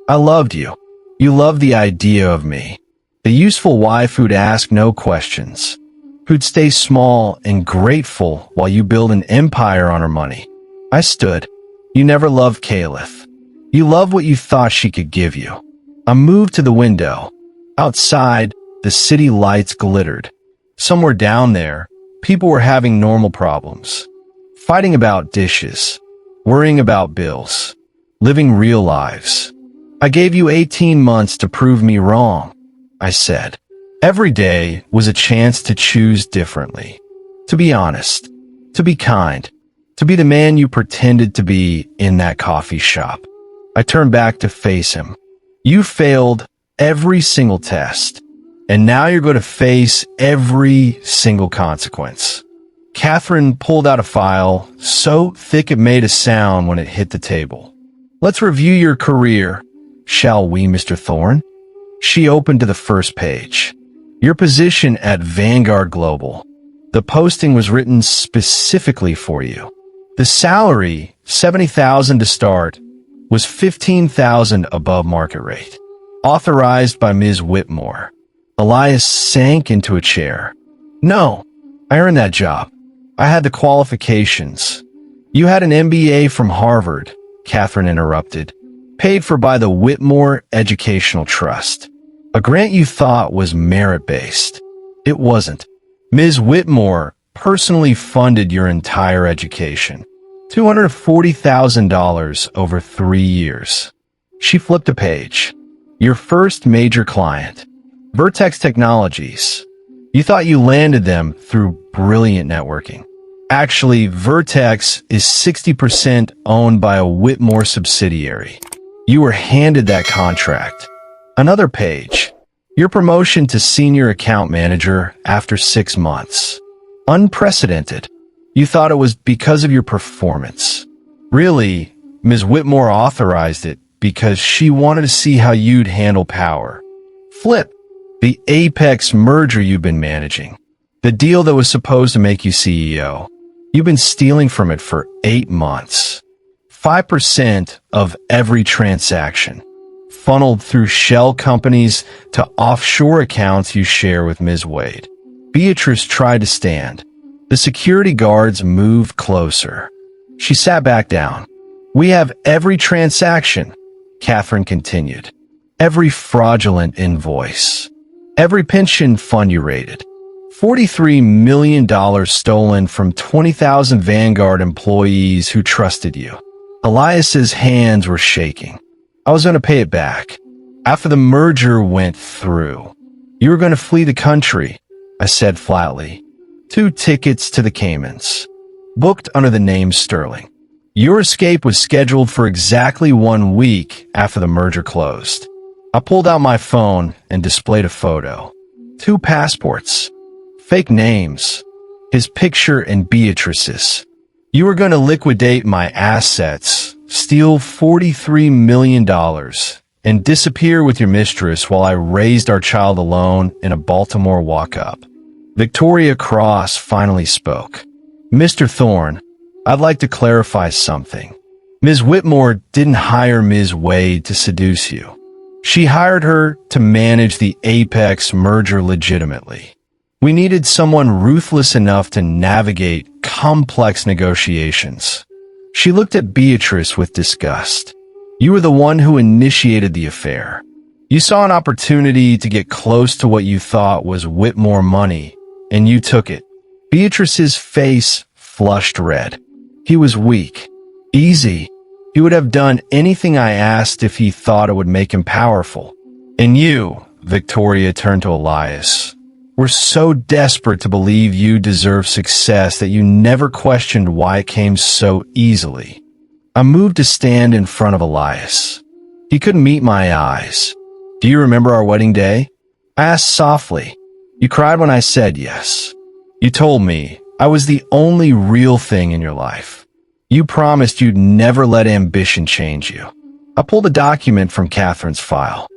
I loved you. You loved the idea of me. The useful wife who'd ask no questions. Who'd stay small and grateful while you build an empire on her money. I stood. You never loved Caliph. You loved what you thought she could give you. I moved to the window. Outside, the city lights glittered. Somewhere down there, people were having normal problems. Fighting about dishes. Worrying about bills. Living real lives. I gave you 18 months to prove me wrong, I said. Every day was a chance to choose differently. To be honest. To be kind. To be the man you pretended to be in that coffee shop. I turned back to face him. You failed every single test. And now you're going to face every single consequence. Catherine pulled out a file so thick it made a sound when it hit the table. Let's review your career, shall we, Mr. Thorne? She opened to the first page. Your position at Vanguard Global. The posting was written specifically for you. The salary, $70,000 to start, was $15,000 above market rate. Authorized by Ms. Whitmore. Elias sank into a chair. No, I earned that job. I had the qualifications. You had an MBA from Harvard, Catherine interrupted, paid for by the Whitmore Educational Trust. A grant you thought was merit-based. It wasn't. Ms. Whitmore personally funded your entire education. $240,000 over 3 years. She flipped a page. Your first major client. Vertex Technologies. You thought you landed them through brilliant networking. Actually, Vertex is 60% owned by a Whitmore subsidiary. You were handed that contract. Another page. Your promotion to senior account manager after 6 months. Unprecedented. You thought it was because of your performance. Really, Ms. Whitmore authorized it because she wanted to see how you'd handle power. Flip. The Apex merger you've been managing. The deal that was supposed to make you CEO. You've been stealing from it for 8 months. 5% of every transaction. Funneled through shell companies to offshore accounts you share with Ms. Wade. Beatrice tried to stand. The security guards moved closer. She sat back down. We have every transaction, Catherine continued. Every fraudulent invoice. Every pension fund you raided. $43 million stolen from 20,000 Vanguard employees who trusted you. Elias's hands were shaking. I was going to pay it back. After the merger went through. You were going to flee the country, I said flatly. 2 tickets to the Caymans. Booked under the name Sterling. Your escape was scheduled for exactly 1 week after the merger closed. I pulled out my phone and displayed a photo. 2 passports. Fake names. His picture and Beatrice's. You were going to liquidate my assets, steal $43 million, and disappear with your mistress while I raised our child alone in a Baltimore walk-up. Victoria Cross finally spoke. Mr. Thorne, I'd like to clarify something. Ms. Whitmore didn't hire Ms. Wade to seduce you. She hired her to manage the Apex merger legitimately. We needed someone ruthless enough to navigate complex negotiations. She looked at Beatrice with disgust. You were the one who initiated the affair. You saw an opportunity to get close to what you thought was Whitmore money, and you took it. Beatrice's face flushed red. He was weak. Easy. He would have done anything I asked if he thought it would make him powerful. And you, Victoria turned to Elias, were so desperate to believe you deserved success that you never questioned why it came so easily. I moved to stand in front of Elias. He couldn't meet my eyes. Do you remember our wedding day? I asked softly. You cried when I said yes. You told me I was the only real thing in your life. You promised you'd never let ambition change you. I pulled a document from Catherine's file.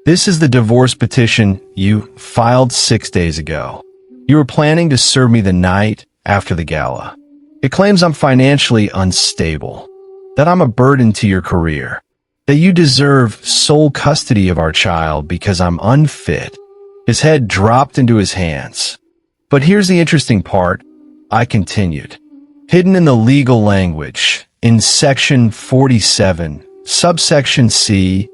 This is the divorce petition you filed 6 days ago. You were planning to serve me the night after the gala. It claims I'm financially unstable, that I'm a burden to your career, that you deserve sole custody of our child because I'm unfit. His head dropped into his hands. But here's the interesting part, I continued. Hidden in the legal language, in section 47, subsection C,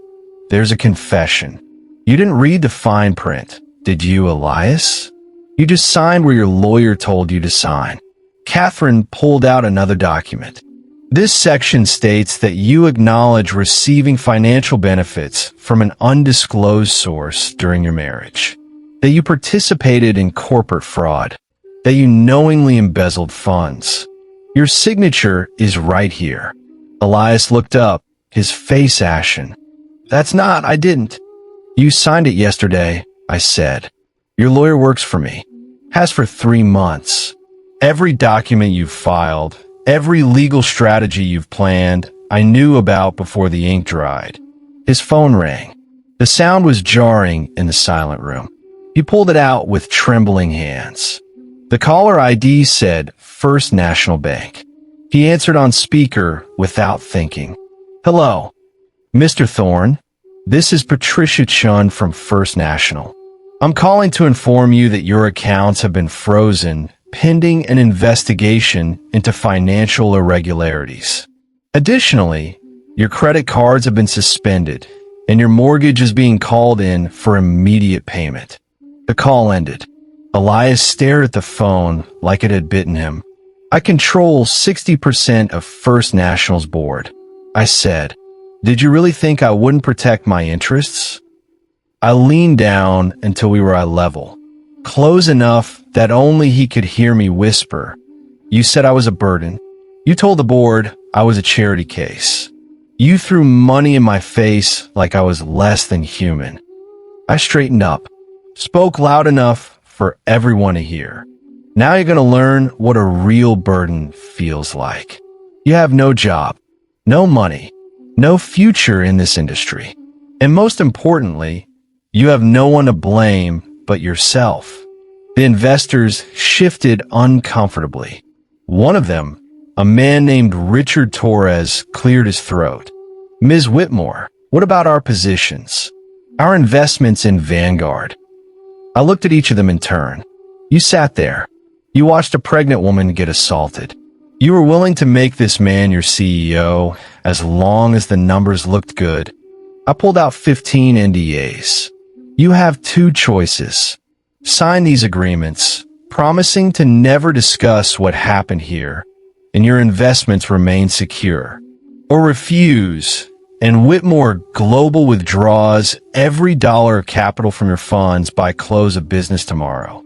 there's a confession. You didn't read the fine print, did you, Elias? You just signed where your lawyer told you to sign. Catherine pulled out another document. This section states that you acknowledge receiving financial benefits from an undisclosed source during your marriage, that you participated in corporate fraud, that you knowingly embezzled funds. Your signature is right here. Elias looked up, his face ashen. I didn't. You signed it yesterday, I said. Your lawyer works for me. Has for 3 months. Every document you've filed, every legal strategy you've planned, I knew about before the ink dried. His phone rang. The sound was jarring in the silent room. He pulled it out with trembling hands. The caller ID said First National Bank. He answered on speaker without thinking. Hello, Mr. Thorne. This is Patricia Chun from First National. I'm calling to inform you that your accounts have been frozen pending an investigation into financial irregularities. Additionally, your credit cards have been suspended and your mortgage is being called in for immediate payment. The call ended. Elias stared at the phone like it had bitten him. I control 60% of First National's board, I said. Did you really think I wouldn't protect my interests? I leaned down until we were eye level, close enough that only he could hear me whisper. You said I was a burden. You told the board I was a charity case. You threw money in my face like I was less than human. I straightened up, spoke loud enough for everyone to hear. Now you're going to learn what a real burden feels like. You have no job, no money, no future in this industry. And most importantly, you have no one to blame but yourself. The investors shifted uncomfortably. One of them, a man named Richard Torres, cleared his throat. Ms. Whitmore, what about our positions? Our investments in Vanguard? I looked at each of them in turn. You sat there. You watched a pregnant woman get assaulted. You were willing to make this man your CEO as long as the numbers looked good. I pulled out 15 NDAs. You have two choices. Sign these agreements, promising to never discuss what happened here, and your investments remain secure. Or refuse, and Whitmore Global withdraws every dollar of capital from your funds by close of business tomorrow.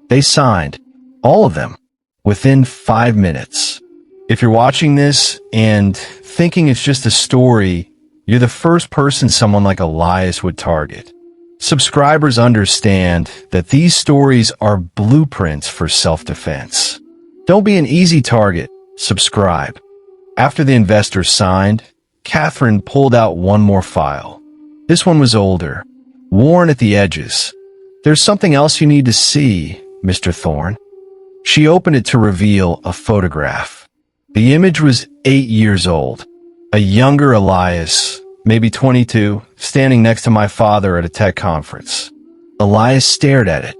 They signed, all of them, within 5 minutes. If you're watching this and thinking it's just a story, you're the first person someone like Elias would target. Subscribers understand that these stories are blueprints for self-defense. Don't be an easy target. Subscribe. After the investors signed, Catherine pulled out one more file. This one was older, worn at the edges. There's something else you need to see, Mr. Thorne. She opened it to reveal a photograph. The image was 8 years old. A younger Elias, maybe 22, standing next to my father at a tech conference. Elias stared at it.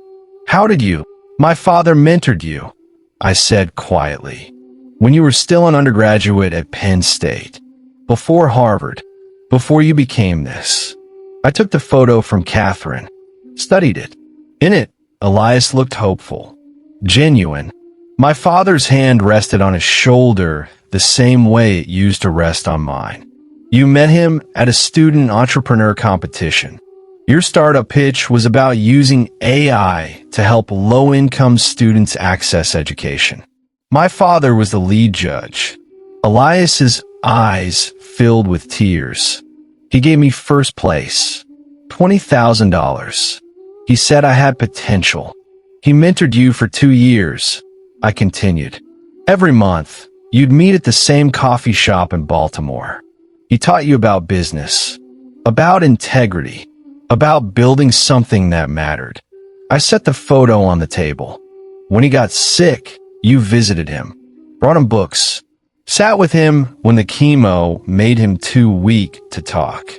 How did you? My father mentored you, I said quietly. When you were still an undergraduate at Penn State. Before Harvard. Before you became this. I took the photo from Catherine. Studied it. In it, Elias looked hopeful. Genuine. My father's hand rested on his shoulder the same way it used to rest on mine. You met him at a student entrepreneur competition. Your startup pitch was about using AI to help low-income students access education. My father was the lead judge. Elias's eyes filled with tears. He gave me first place, $20,000. He said I had potential. He mentored you for 2 years. I continued. Every month, you'd meet at the same coffee shop in Baltimore. He taught you about business, about integrity, about building something that mattered. I set the photo on the table. When he got sick, you visited him, brought him books, sat with him when the chemo made him too weak to talk.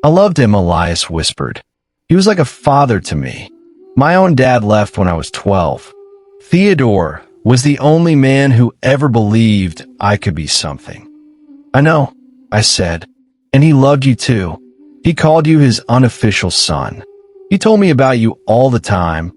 I loved him, Elias whispered. He was like a father to me. My own dad left when I was 12. Theodore was the only man who ever believed I could be something. I know, I said, and he loved you too. He called you his unofficial son. He told me about you all the time,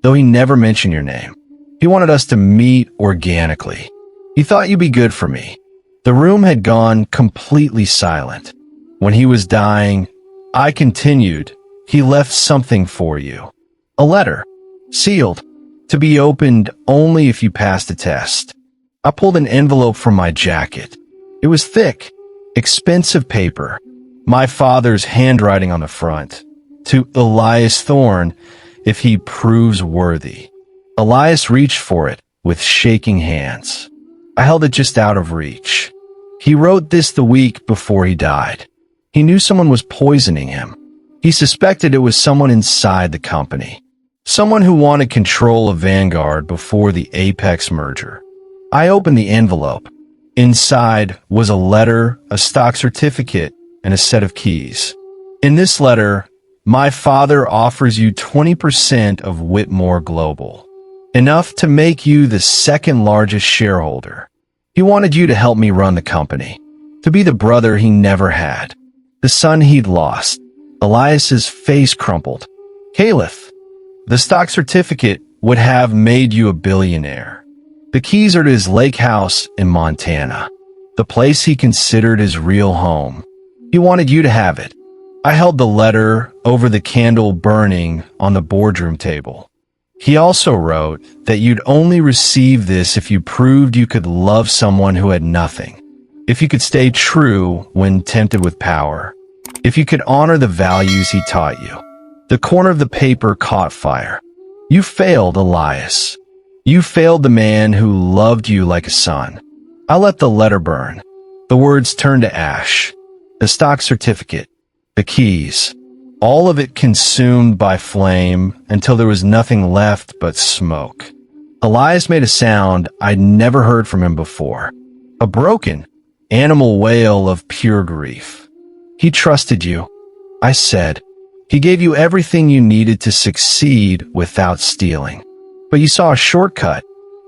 though he never mentioned your name. He wanted us to meet organically. He thought you'd be good for me. The room had gone completely silent. When he was dying, I continued, he left something for you. A letter, sealed, to be opened only if you passed a test. I pulled an envelope from my jacket. It was thick, expensive paper, my father's handwriting on the front. To Elias Thorne, if he proves worthy. Elias reached for it with shaking hands. I held it just out of reach. He wrote this the week before he died. He knew someone was poisoning him. He suspected it was someone inside the company. Someone who wanted control of Vanguard before the Apex merger. I opened the envelope. Inside was a letter, a stock certificate, and a set of keys. In this letter, my father offers you 20% of Whitmore Global. Enough to make you the second largest shareholder. He wanted you to help me run the company. To be the brother he never had. The son he'd lost. Elias's face crumpled. Caliph, the stock certificate would have made you a billionaire. The keys are to his lake house in Montana. The place he considered his real home. He wanted you to have it. I held the letter over the candle burning on the boardroom table. He also wrote that you'd only receive this if you proved you could love someone who had nothing, if you could stay true when tempted with power, if you could honor the values he taught you. The corner of the paper caught fire. You failed, Elias. You failed the man who loved you like a son. I let the letter burn. The words turned to ash. The stock certificate, the keys, all of it consumed by flame until there was nothing left but smoke. Elias made a sound I'd never heard from him before. A broken, animal wail of pure grief. He trusted you, I said. He gave you everything you needed to succeed without stealing. But you saw a shortcut.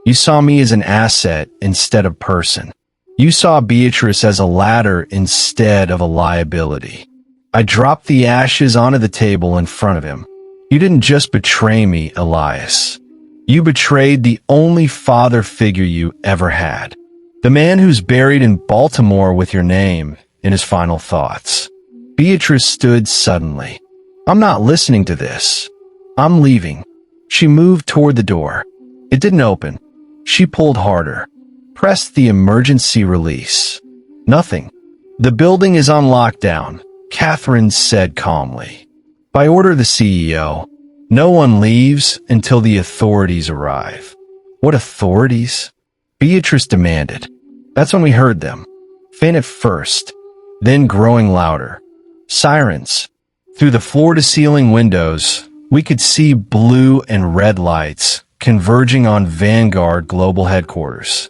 You saw me as an asset instead of person. You saw Beatrice as a ladder instead of a liability. I dropped the ashes onto the table in front of him. You didn't just betray me, Elias. You betrayed the only father figure you ever had. The man who's buried in Baltimore with your name in his final thoughts. Beatrice stood suddenly. I'm not listening to this. I'm leaving. She moved toward the door. It didn't open. She pulled harder. Pressed the emergency release. Nothing. The building is on lockdown, Catherine said calmly. By order of the CEO, no one leaves until the authorities arrive. What authorities? Beatrice demanded. That's when we heard them. Faint at first, then growing louder. Sirens. Through the floor-to-ceiling windows, we could see blue and red lights converging on Vanguard Global Headquarters.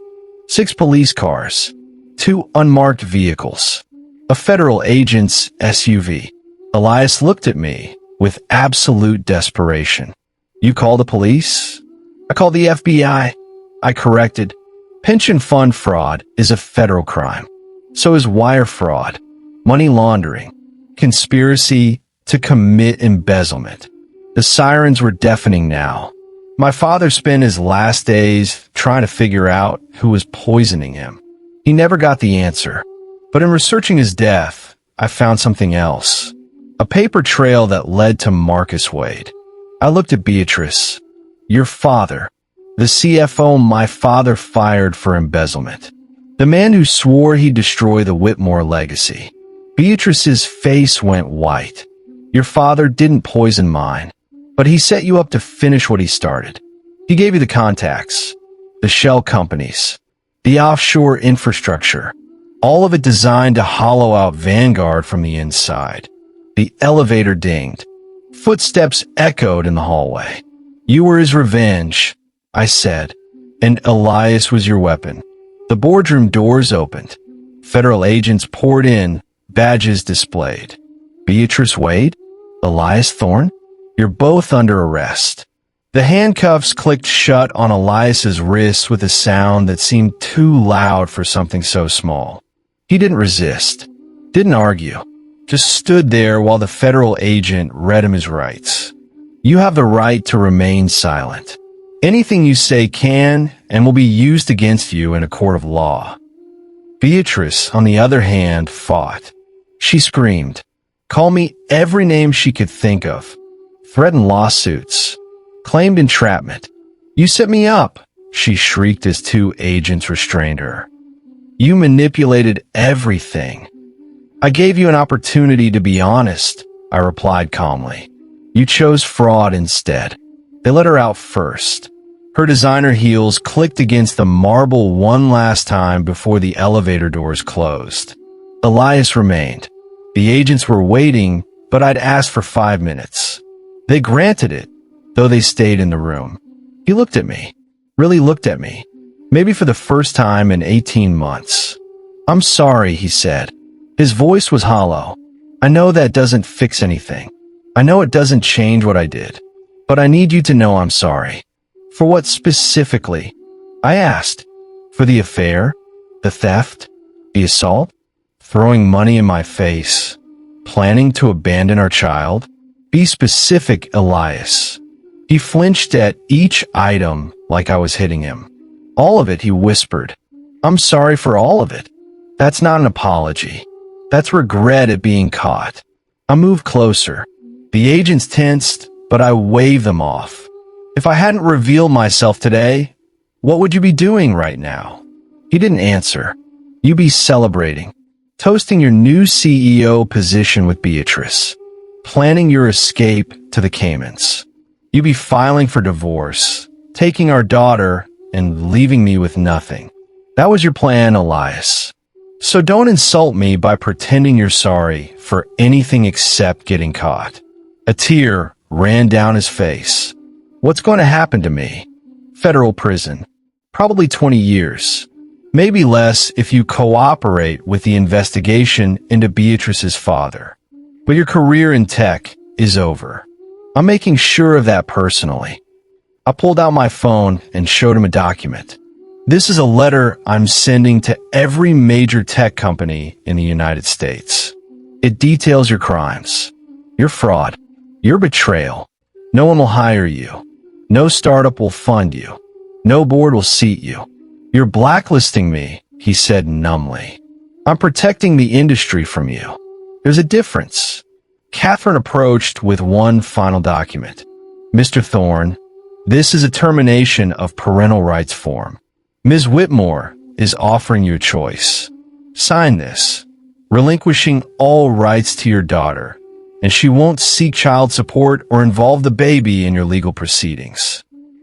6 police cars, 2 unmarked vehicles, a federal agent's SUV. Elias looked at me with absolute desperation. You call the police? I called the FBI. I corrected. Pension fund fraud is a federal crime. So is wire fraud, money laundering, conspiracy to commit embezzlement. The sirens were deafening now. My father spent his last days trying to figure out who was poisoning him. He never got the answer. But in researching his death, I found something else. A paper trail that led to Marcus Wade. I looked at Beatrice. Your father. The CFO my father fired for embezzlement. The man who swore he'd destroy the Whitmore legacy. Beatrice's face went white. Your father didn't poison mine. But he set you up to finish what he started. He gave you the contacts, the shell companies, the offshore infrastructure, all of it designed to hollow out Vanguard from the inside. The elevator dinged. Footsteps echoed in the hallway. You were his revenge, I said, and Elias was your weapon. The boardroom doors opened. Federal agents poured in, badges displayed. Beatrice Wade? Elias Thorne? You're both under arrest. The handcuffs clicked shut on Elias's wrists with a sound that seemed too loud for something so small. He didn't resist, didn't argue, just stood there while the federal agent read him his rights. You have the right to remain silent. Anything you say can and will be used against you in a court of law. Beatrice, on the other hand, fought. She screamed, called me every name she could think of. Threatened lawsuits, claimed entrapment. You set me up, she shrieked as 2 agents restrained her. You manipulated everything. I gave you an opportunity to be honest, I replied calmly. You chose fraud instead. They let her out first. Her designer heels clicked against the marble one last time before the elevator doors closed. Elias remained. The agents were waiting, but I'd asked for 5 minutes. They granted it, though they stayed in the room. He looked at me, really looked at me, maybe for the first time in 18 months. I'm sorry, he said. His voice was hollow. I know that doesn't fix anything. I know it doesn't change what I did. But I need you to know I'm sorry. For what specifically? I asked. For the affair? The theft? The assault? Throwing money in my face? Planning to abandon our child? Be specific, Elias. He flinched at each item like I was hitting him. All of it, he whispered. I'm sorry for all of it. That's not an apology. That's regret at being caught. I moved closer. The agents tensed, but I waved them off. If I hadn't revealed myself today, what would you be doing right now? He didn't answer. You'd be celebrating, toasting your new CEO position with Beatrice, planning your escape to the Caymans. You'd be filing for divorce, taking our daughter, and leaving me with nothing. That was your plan, Elias. So don't insult me by pretending you're sorry for anything except getting caught. A tear ran down his face. What's going to happen to me? Federal prison. Probably 20 years. Maybe less if you cooperate with the investigation into Beatrice's father. But your career in tech is over. I'm making sure of that personally. I pulled out my phone and showed him a document. This is a letter I'm sending to every major tech company in the United States. It details your crimes, your fraud, your betrayal. No one will hire you. No startup will fund you. No board will seat you. You're blacklisting me, he said numbly. I'm protecting the industry from you. There's a difference. Catherine approached with one final document. Mr. Thorne, this is a termination of parental rights form. Ms. Whitmore is offering you a choice. Sign this, relinquishing all rights to your daughter, and she won't seek child support or involve the baby in your legal proceedings.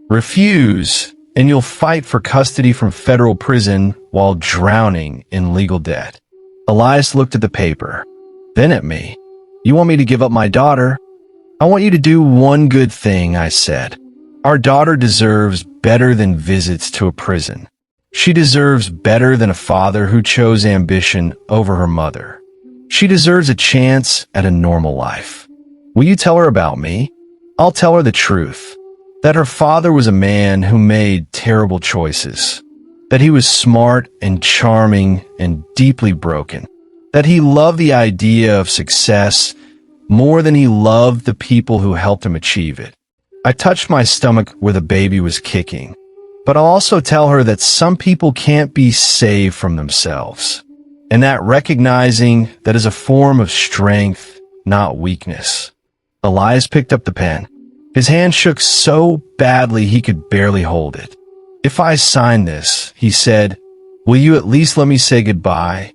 Refuse, and you'll fight for custody from federal prison while drowning in legal debt. Elias looked at the paper, then at me. You want me to give up my daughter? I want you to do one good thing, I said. Our daughter deserves better than visits to a prison. She deserves better than a father who chose ambition over her mother. She deserves a chance at a normal life. Will you tell her about me? I'll tell her the truth. That her father was a man who made terrible choices. That he was smart and charming and deeply broken. That he loved the idea of success more than he loved the people who helped him achieve it. I touched my stomach where the baby was kicking. But I'll also tell her that some people can't be saved from themselves, and that recognizing that is a form of strength, not weakness. Elias picked up the pen. His hand shook so badly he could barely hold it. If I sign this, he said, will you at least let me say goodbye?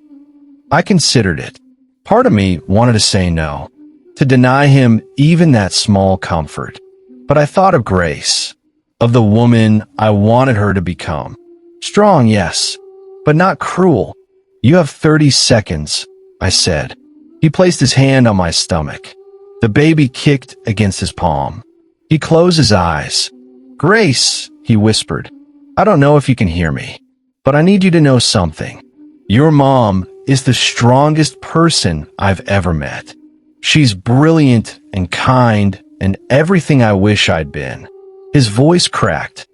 I considered it. Part of me wanted to say no, to deny him even that small comfort. But I thought of Grace. Of the woman I wanted her to become. Strong, yes, but not cruel. You have 30 seconds, I said. He placed his hand on my stomach. The baby kicked against his palm. He closed his eyes. Grace, he whispered, I don't know if you can hear me, but I need you to know something. Your mom is the strongest person I've ever met. She's brilliant and kind and everything I wish I'd been. His voice cracked.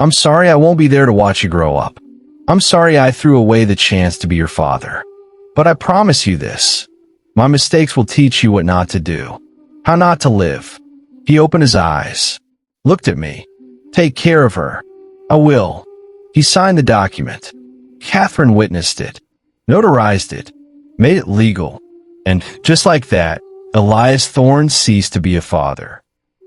I'm sorry I won't be there to watch you grow up. I'm sorry I threw away the chance to be your father. But I promise you this. My mistakes will teach you what not to do. How not to live. He opened his eyes. Looked at me. Take care of her. I will. He signed the document. Catherine witnessed it. Notarized it. Made it legal. And just like that, Elias Thorne ceased to be a father.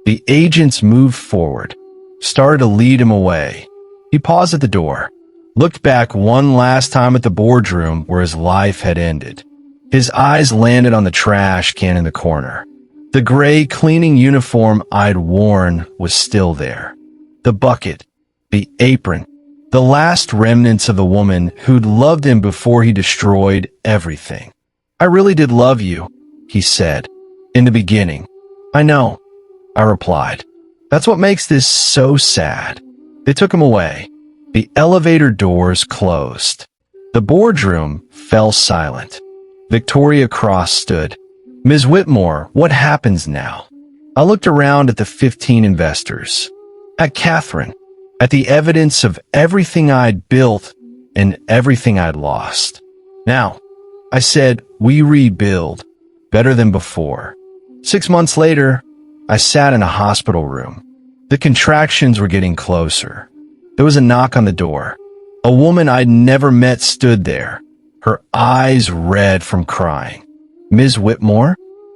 The agents moved forward, started to lead him away. He paused at the door, looked back one last time at the boardroom where his life had ended. His eyes landed on the trash can in the corner. The gray cleaning uniform I'd worn was still there. The bucket, the apron, the last remnants of the woman who'd loved him before he destroyed everything. I really did love you, he said, in the beginning. I know. I replied. That's what makes this so sad. They took him away. The elevator doors closed. The boardroom fell silent. Victoria Cross stood. Ms. Whitmore, what happens now? I looked around at the 15 investors. At Catherine. At the evidence of everything I'd built and everything I'd lost. Now, I said, we rebuild. Better than before. 6 months later, I sat in a hospital room. The contractions were getting closer. There was a knock on the door. A woman I'd never met stood there, her eyes red from crying. Ms. Whitmore,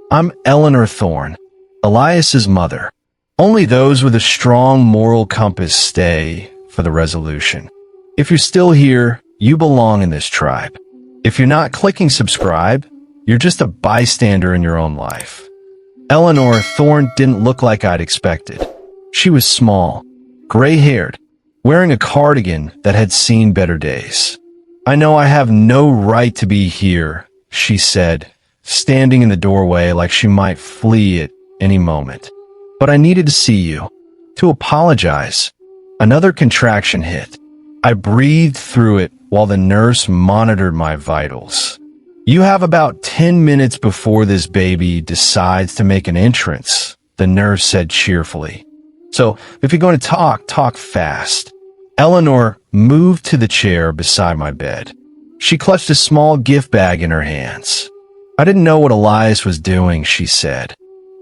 I'm Eleanor Thorne, Elias's mother. Only those with a strong moral compass stay for the resolution. If you're still here, you belong in this tribe. If you're not clicking subscribe, you're just a bystander in your own life. Eleanor Thorne didn't look like I'd expected. She was small, gray-haired, wearing a cardigan that had seen better days. I know I have no right to be here, she said, standing in the doorway like she might flee at any moment. But I needed to see you, to apologize. Another contraction hit. I breathed through it while the nurse monitored my vitals. You have about 10 minutes before this baby decides to make an entrance, the nurse said cheerfully. So if you're going to talk fast. Eleanor moved to the chair beside my bed. She clutched a small gift bag in her hands. I didn't know what Elias was doing, she said.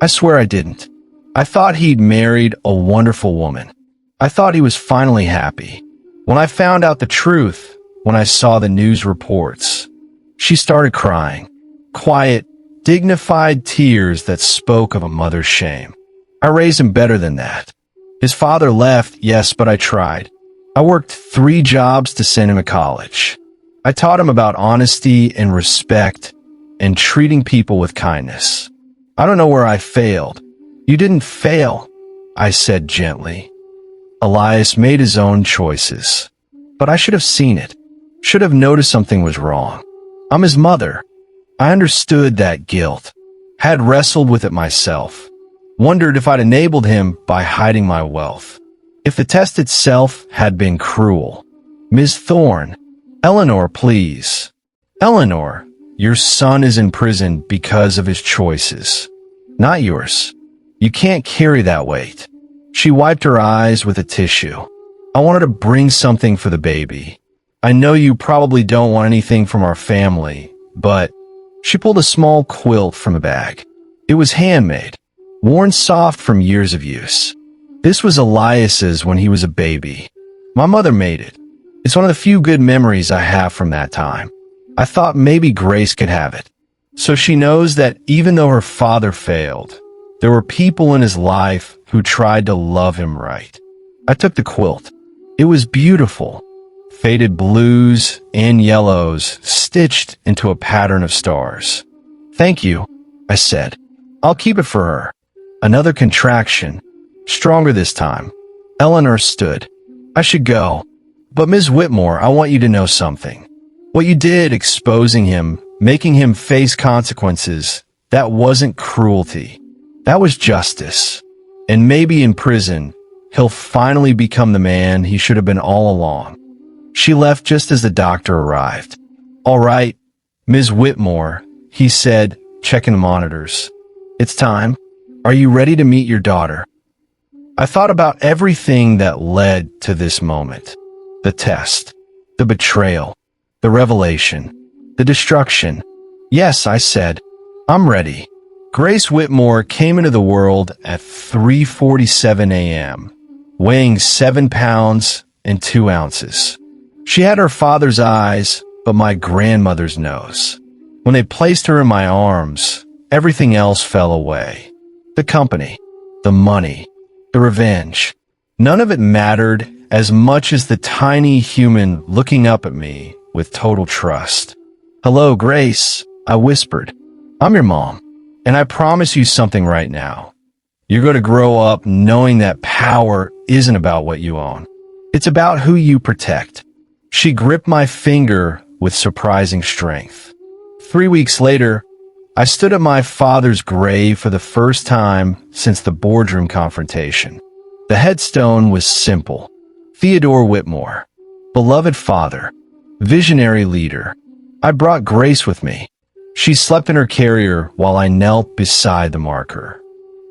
I swear I didn't. I thought he'd married a wonderful woman. I thought he was finally happy. When I found out the truth, when I saw the news reports, she started crying. Quiet, dignified tears that spoke of a mother's shame. I raised him better than that. His father left, yes, but I tried. I worked 3 jobs to send him to college. I taught him about honesty and respect and treating people with kindness. I don't know where I failed. You didn't fail, I said gently. Elias made his own choices, but I should have seen it, should have noticed something was wrong. I'm his mother. I understood that guilt, had wrestled with it myself, wondered if I'd enabled him by hiding my wealth. If the test itself had been cruel. Ms. Thorne, Eleanor, please. Eleanor, your son is in prison because of his choices, not yours. You can't carry that weight. She wiped her eyes with a tissue. I wanted to bring something for the baby. I know you probably don't want anything from our family, but she pulled a small quilt from the bag. It was handmade, worn soft from years of use. This was Elias's when he was a baby. My mother made it. It's one of the few good memories I have from that time. I thought maybe Grace could have it. So she knows that even though her father failed, there were people in his life who tried to love him right. I took the quilt. It was beautiful. Faded blues and yellows stitched into a pattern of stars. Thank you, I said. I'll keep it for her. Another contraction. Stronger this time. Eleanor stood. I should go. But Ms. Whitmore, I want you to know something. What you did exposing him, making him face consequences, that wasn't cruelty. That was justice. And maybe in prison, he'll finally become the man he should have been all along. She left just as the doctor arrived. All right, Ms. Whitmore, he said, checking the monitors. It's time. Are you ready to meet your daughter? I thought about everything that led to this moment. The test, the betrayal, the revelation, the destruction. Yes, I said, I'm ready. Grace Whitmore came into the world at 3:47 a.m., weighing 7 pounds and 2 ounces. She had her father's eyes, but my grandmother's nose. When they placed her in my arms, everything else fell away. The company, the money, the revenge. None of it mattered as much as the tiny human looking up at me with total trust. Hello, Grace, I whispered. I'm your mom, and I promise you something right now. You're going to grow up knowing that power isn't about what you own. It's about who you protect. She gripped my finger with surprising strength. 3 weeks later, I stood at my father's grave for the first time since the boardroom confrontation. The headstone was simple. Theodore Whitmore, beloved father, visionary leader. I brought Grace with me. She slept in her carrier while I knelt beside the marker.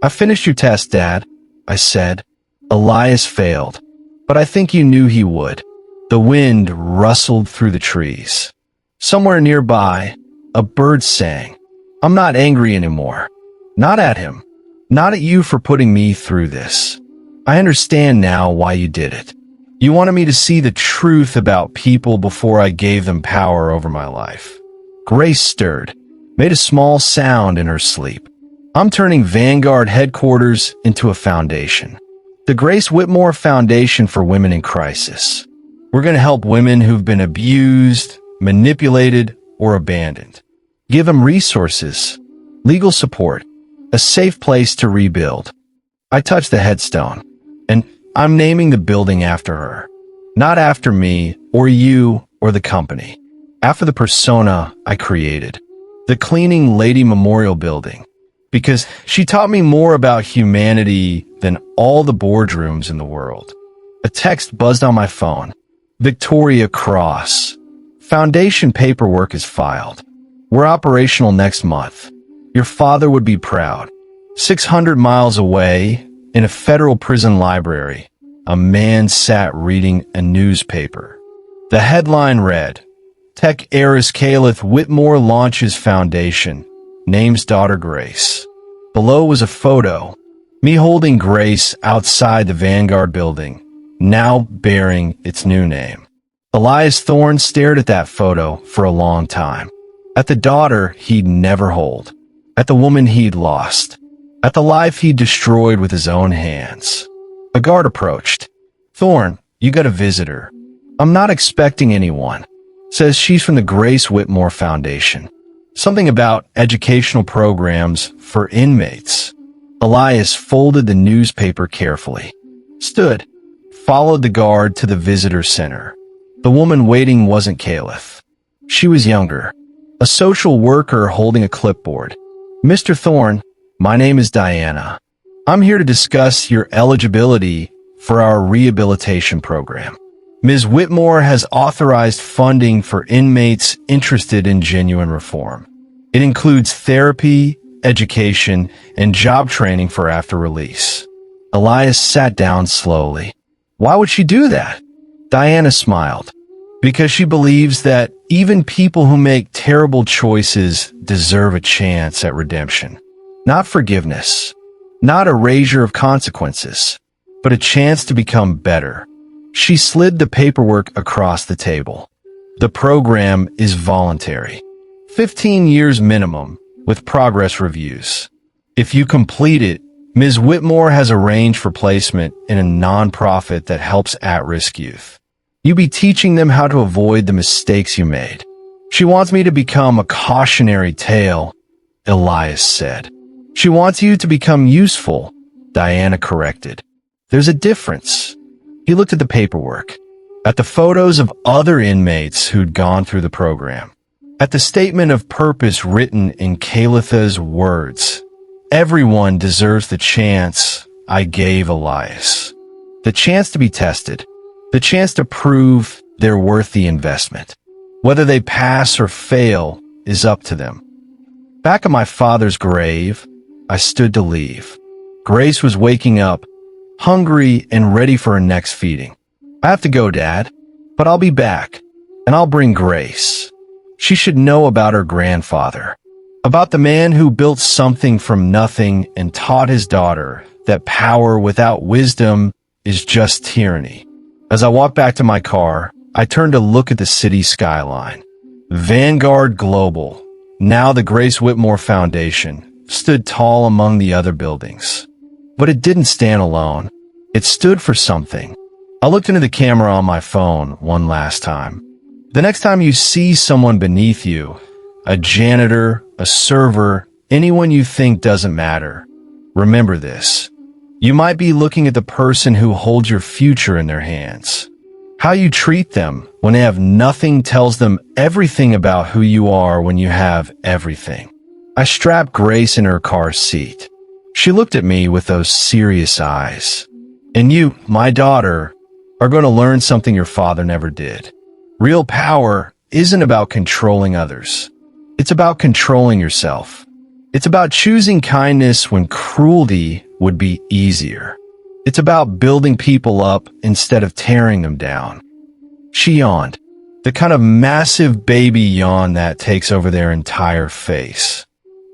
I finished your test, Dad, I said. Elias failed, but I think you knew he would. The wind rustled through the trees. Somewhere nearby, a bird sang. I'm not angry anymore. Not at him. Not at you for putting me through this. I understand now why you did it. You wanted me to see the truth about people before I gave them power over my life. Grace stirred, made a small sound in her sleep. I'm turning Vanguard headquarters into a foundation. The Grace Whitmore Foundation for Women in Crisis. We're going to help women who've been abused, manipulated, or abandoned. Give them resources, legal support, a safe place to rebuild. I touched the headstone, and I'm naming the building after her. Not after me, or you, or the company. After the persona I created. The Cleaning Lady Memorial Building. Because she taught me more about humanity than all the boardrooms in the world. A text buzzed on my phone. Victoria Cross. Foundation paperwork is filed. We're operational next month. Your father would be proud. 600 miles away, in a federal prison library, a man sat reading a newspaper. The headline read, Tech heiress Caleth Whitmore launches foundation, names daughter Grace. Below was a photo, me holding Grace outside the Vanguard building, now bearing its new name. Elias Thorne stared at that photo for a long time. At the daughter he'd never hold. At the woman he'd lost. At the life he'd destroyed with his own hands. A guard approached. Thorne, you got a visitor. I'm not expecting anyone. Says she's from the Grace Whitmore Foundation. Something about educational programs for inmates. Elias folded the newspaper carefully. Stood. Followed the guard to the visitor center. The woman waiting wasn't Caleth. She was younger. A social worker holding a clipboard. Mr. Thorne, my name is Diana. I'm here to discuss your eligibility for our rehabilitation program. Ms. Whitmore has authorized funding for inmates interested in genuine reform. It includes therapy, education, and job training for after release. Elias sat down slowly. Why would she do that? Diana smiled. Because she believes that even people who make terrible choices deserve a chance at redemption. Not forgiveness, not erasure of consequences, but a chance to become better. She slid the paperwork across the table. The program is voluntary. 15 years minimum, with progress reviews. If you complete it, Ms. Whitmore has arranged for placement in a nonprofit that helps at-risk youth. You be teaching them how to avoid the mistakes you made. She wants me to become a cautionary tale, Elias said. She wants you to become useful, Diana corrected. There's a difference. He looked at the paperwork, at the photos of other inmates who'd gone through the program, at the statement of purpose written in Caletha's words. Everyone deserves the chance I gave Elias. The chance to be tested. The chance to prove they're worth the investment. Whether they pass or fail is up to them. Back at my father's grave, I stood to leave. Grace was waking up, hungry and ready for her next feeding. I have to go, Dad, but I'll be back, and I'll bring Grace. She should know about her grandfather, about the man who built something from nothing and taught his daughter that power without wisdom is just tyranny. As I walked back to my car, I turned to look at the city skyline. Vanguard Global, now the Grace Whitmore Foundation, stood tall among the other buildings. But it didn't stand alone. It stood for something. I looked into the camera on my phone one last time. The next time you see someone beneath you, a janitor, a server, anyone you think doesn't matter, remember this. You might be looking at the person who holds your future in their hands. How you treat them when they have nothing tells them everything about who you are when you have everything. I strapped Grace in her car seat. She looked at me with those serious eyes. And you, my daughter, are going to learn something your father never did. Real power isn't about controlling others. It's about controlling yourself. It's about choosing kindness when cruelty would be easier. It's about building people up instead of tearing them down. She yawned, the kind of massive baby yawn that takes over their entire face.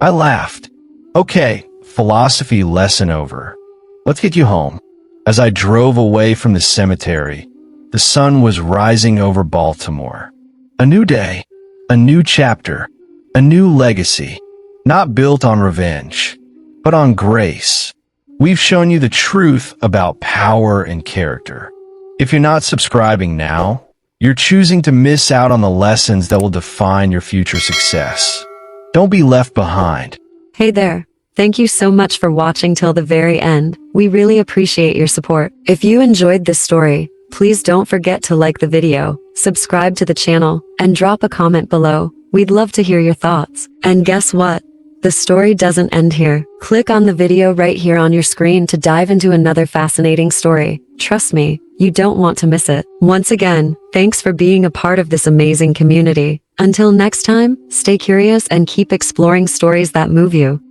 I laughed. Okay, philosophy lesson over. Let's get you home. As I drove away from the cemetery, the sun was rising over Baltimore. A new day, a new chapter, a new legacy, not built on revenge, but on grace. We've shown you the truth about power and character. If you're not subscribing now, you're choosing to miss out on the lessons that will define your future success. Don't be left behind. Hey there. Thank you so much for watching till the very end. We really appreciate your support. If you enjoyed this story, please don't forget to like the video, subscribe to the channel, and drop a comment below. We'd love to hear your thoughts. And guess what? The story doesn't end here. Click on the video right here on your screen to dive into another fascinating story. Trust me, you don't want to miss it. Once again, thanks for being a part of this amazing community. Until next time, stay curious and keep exploring stories that move you.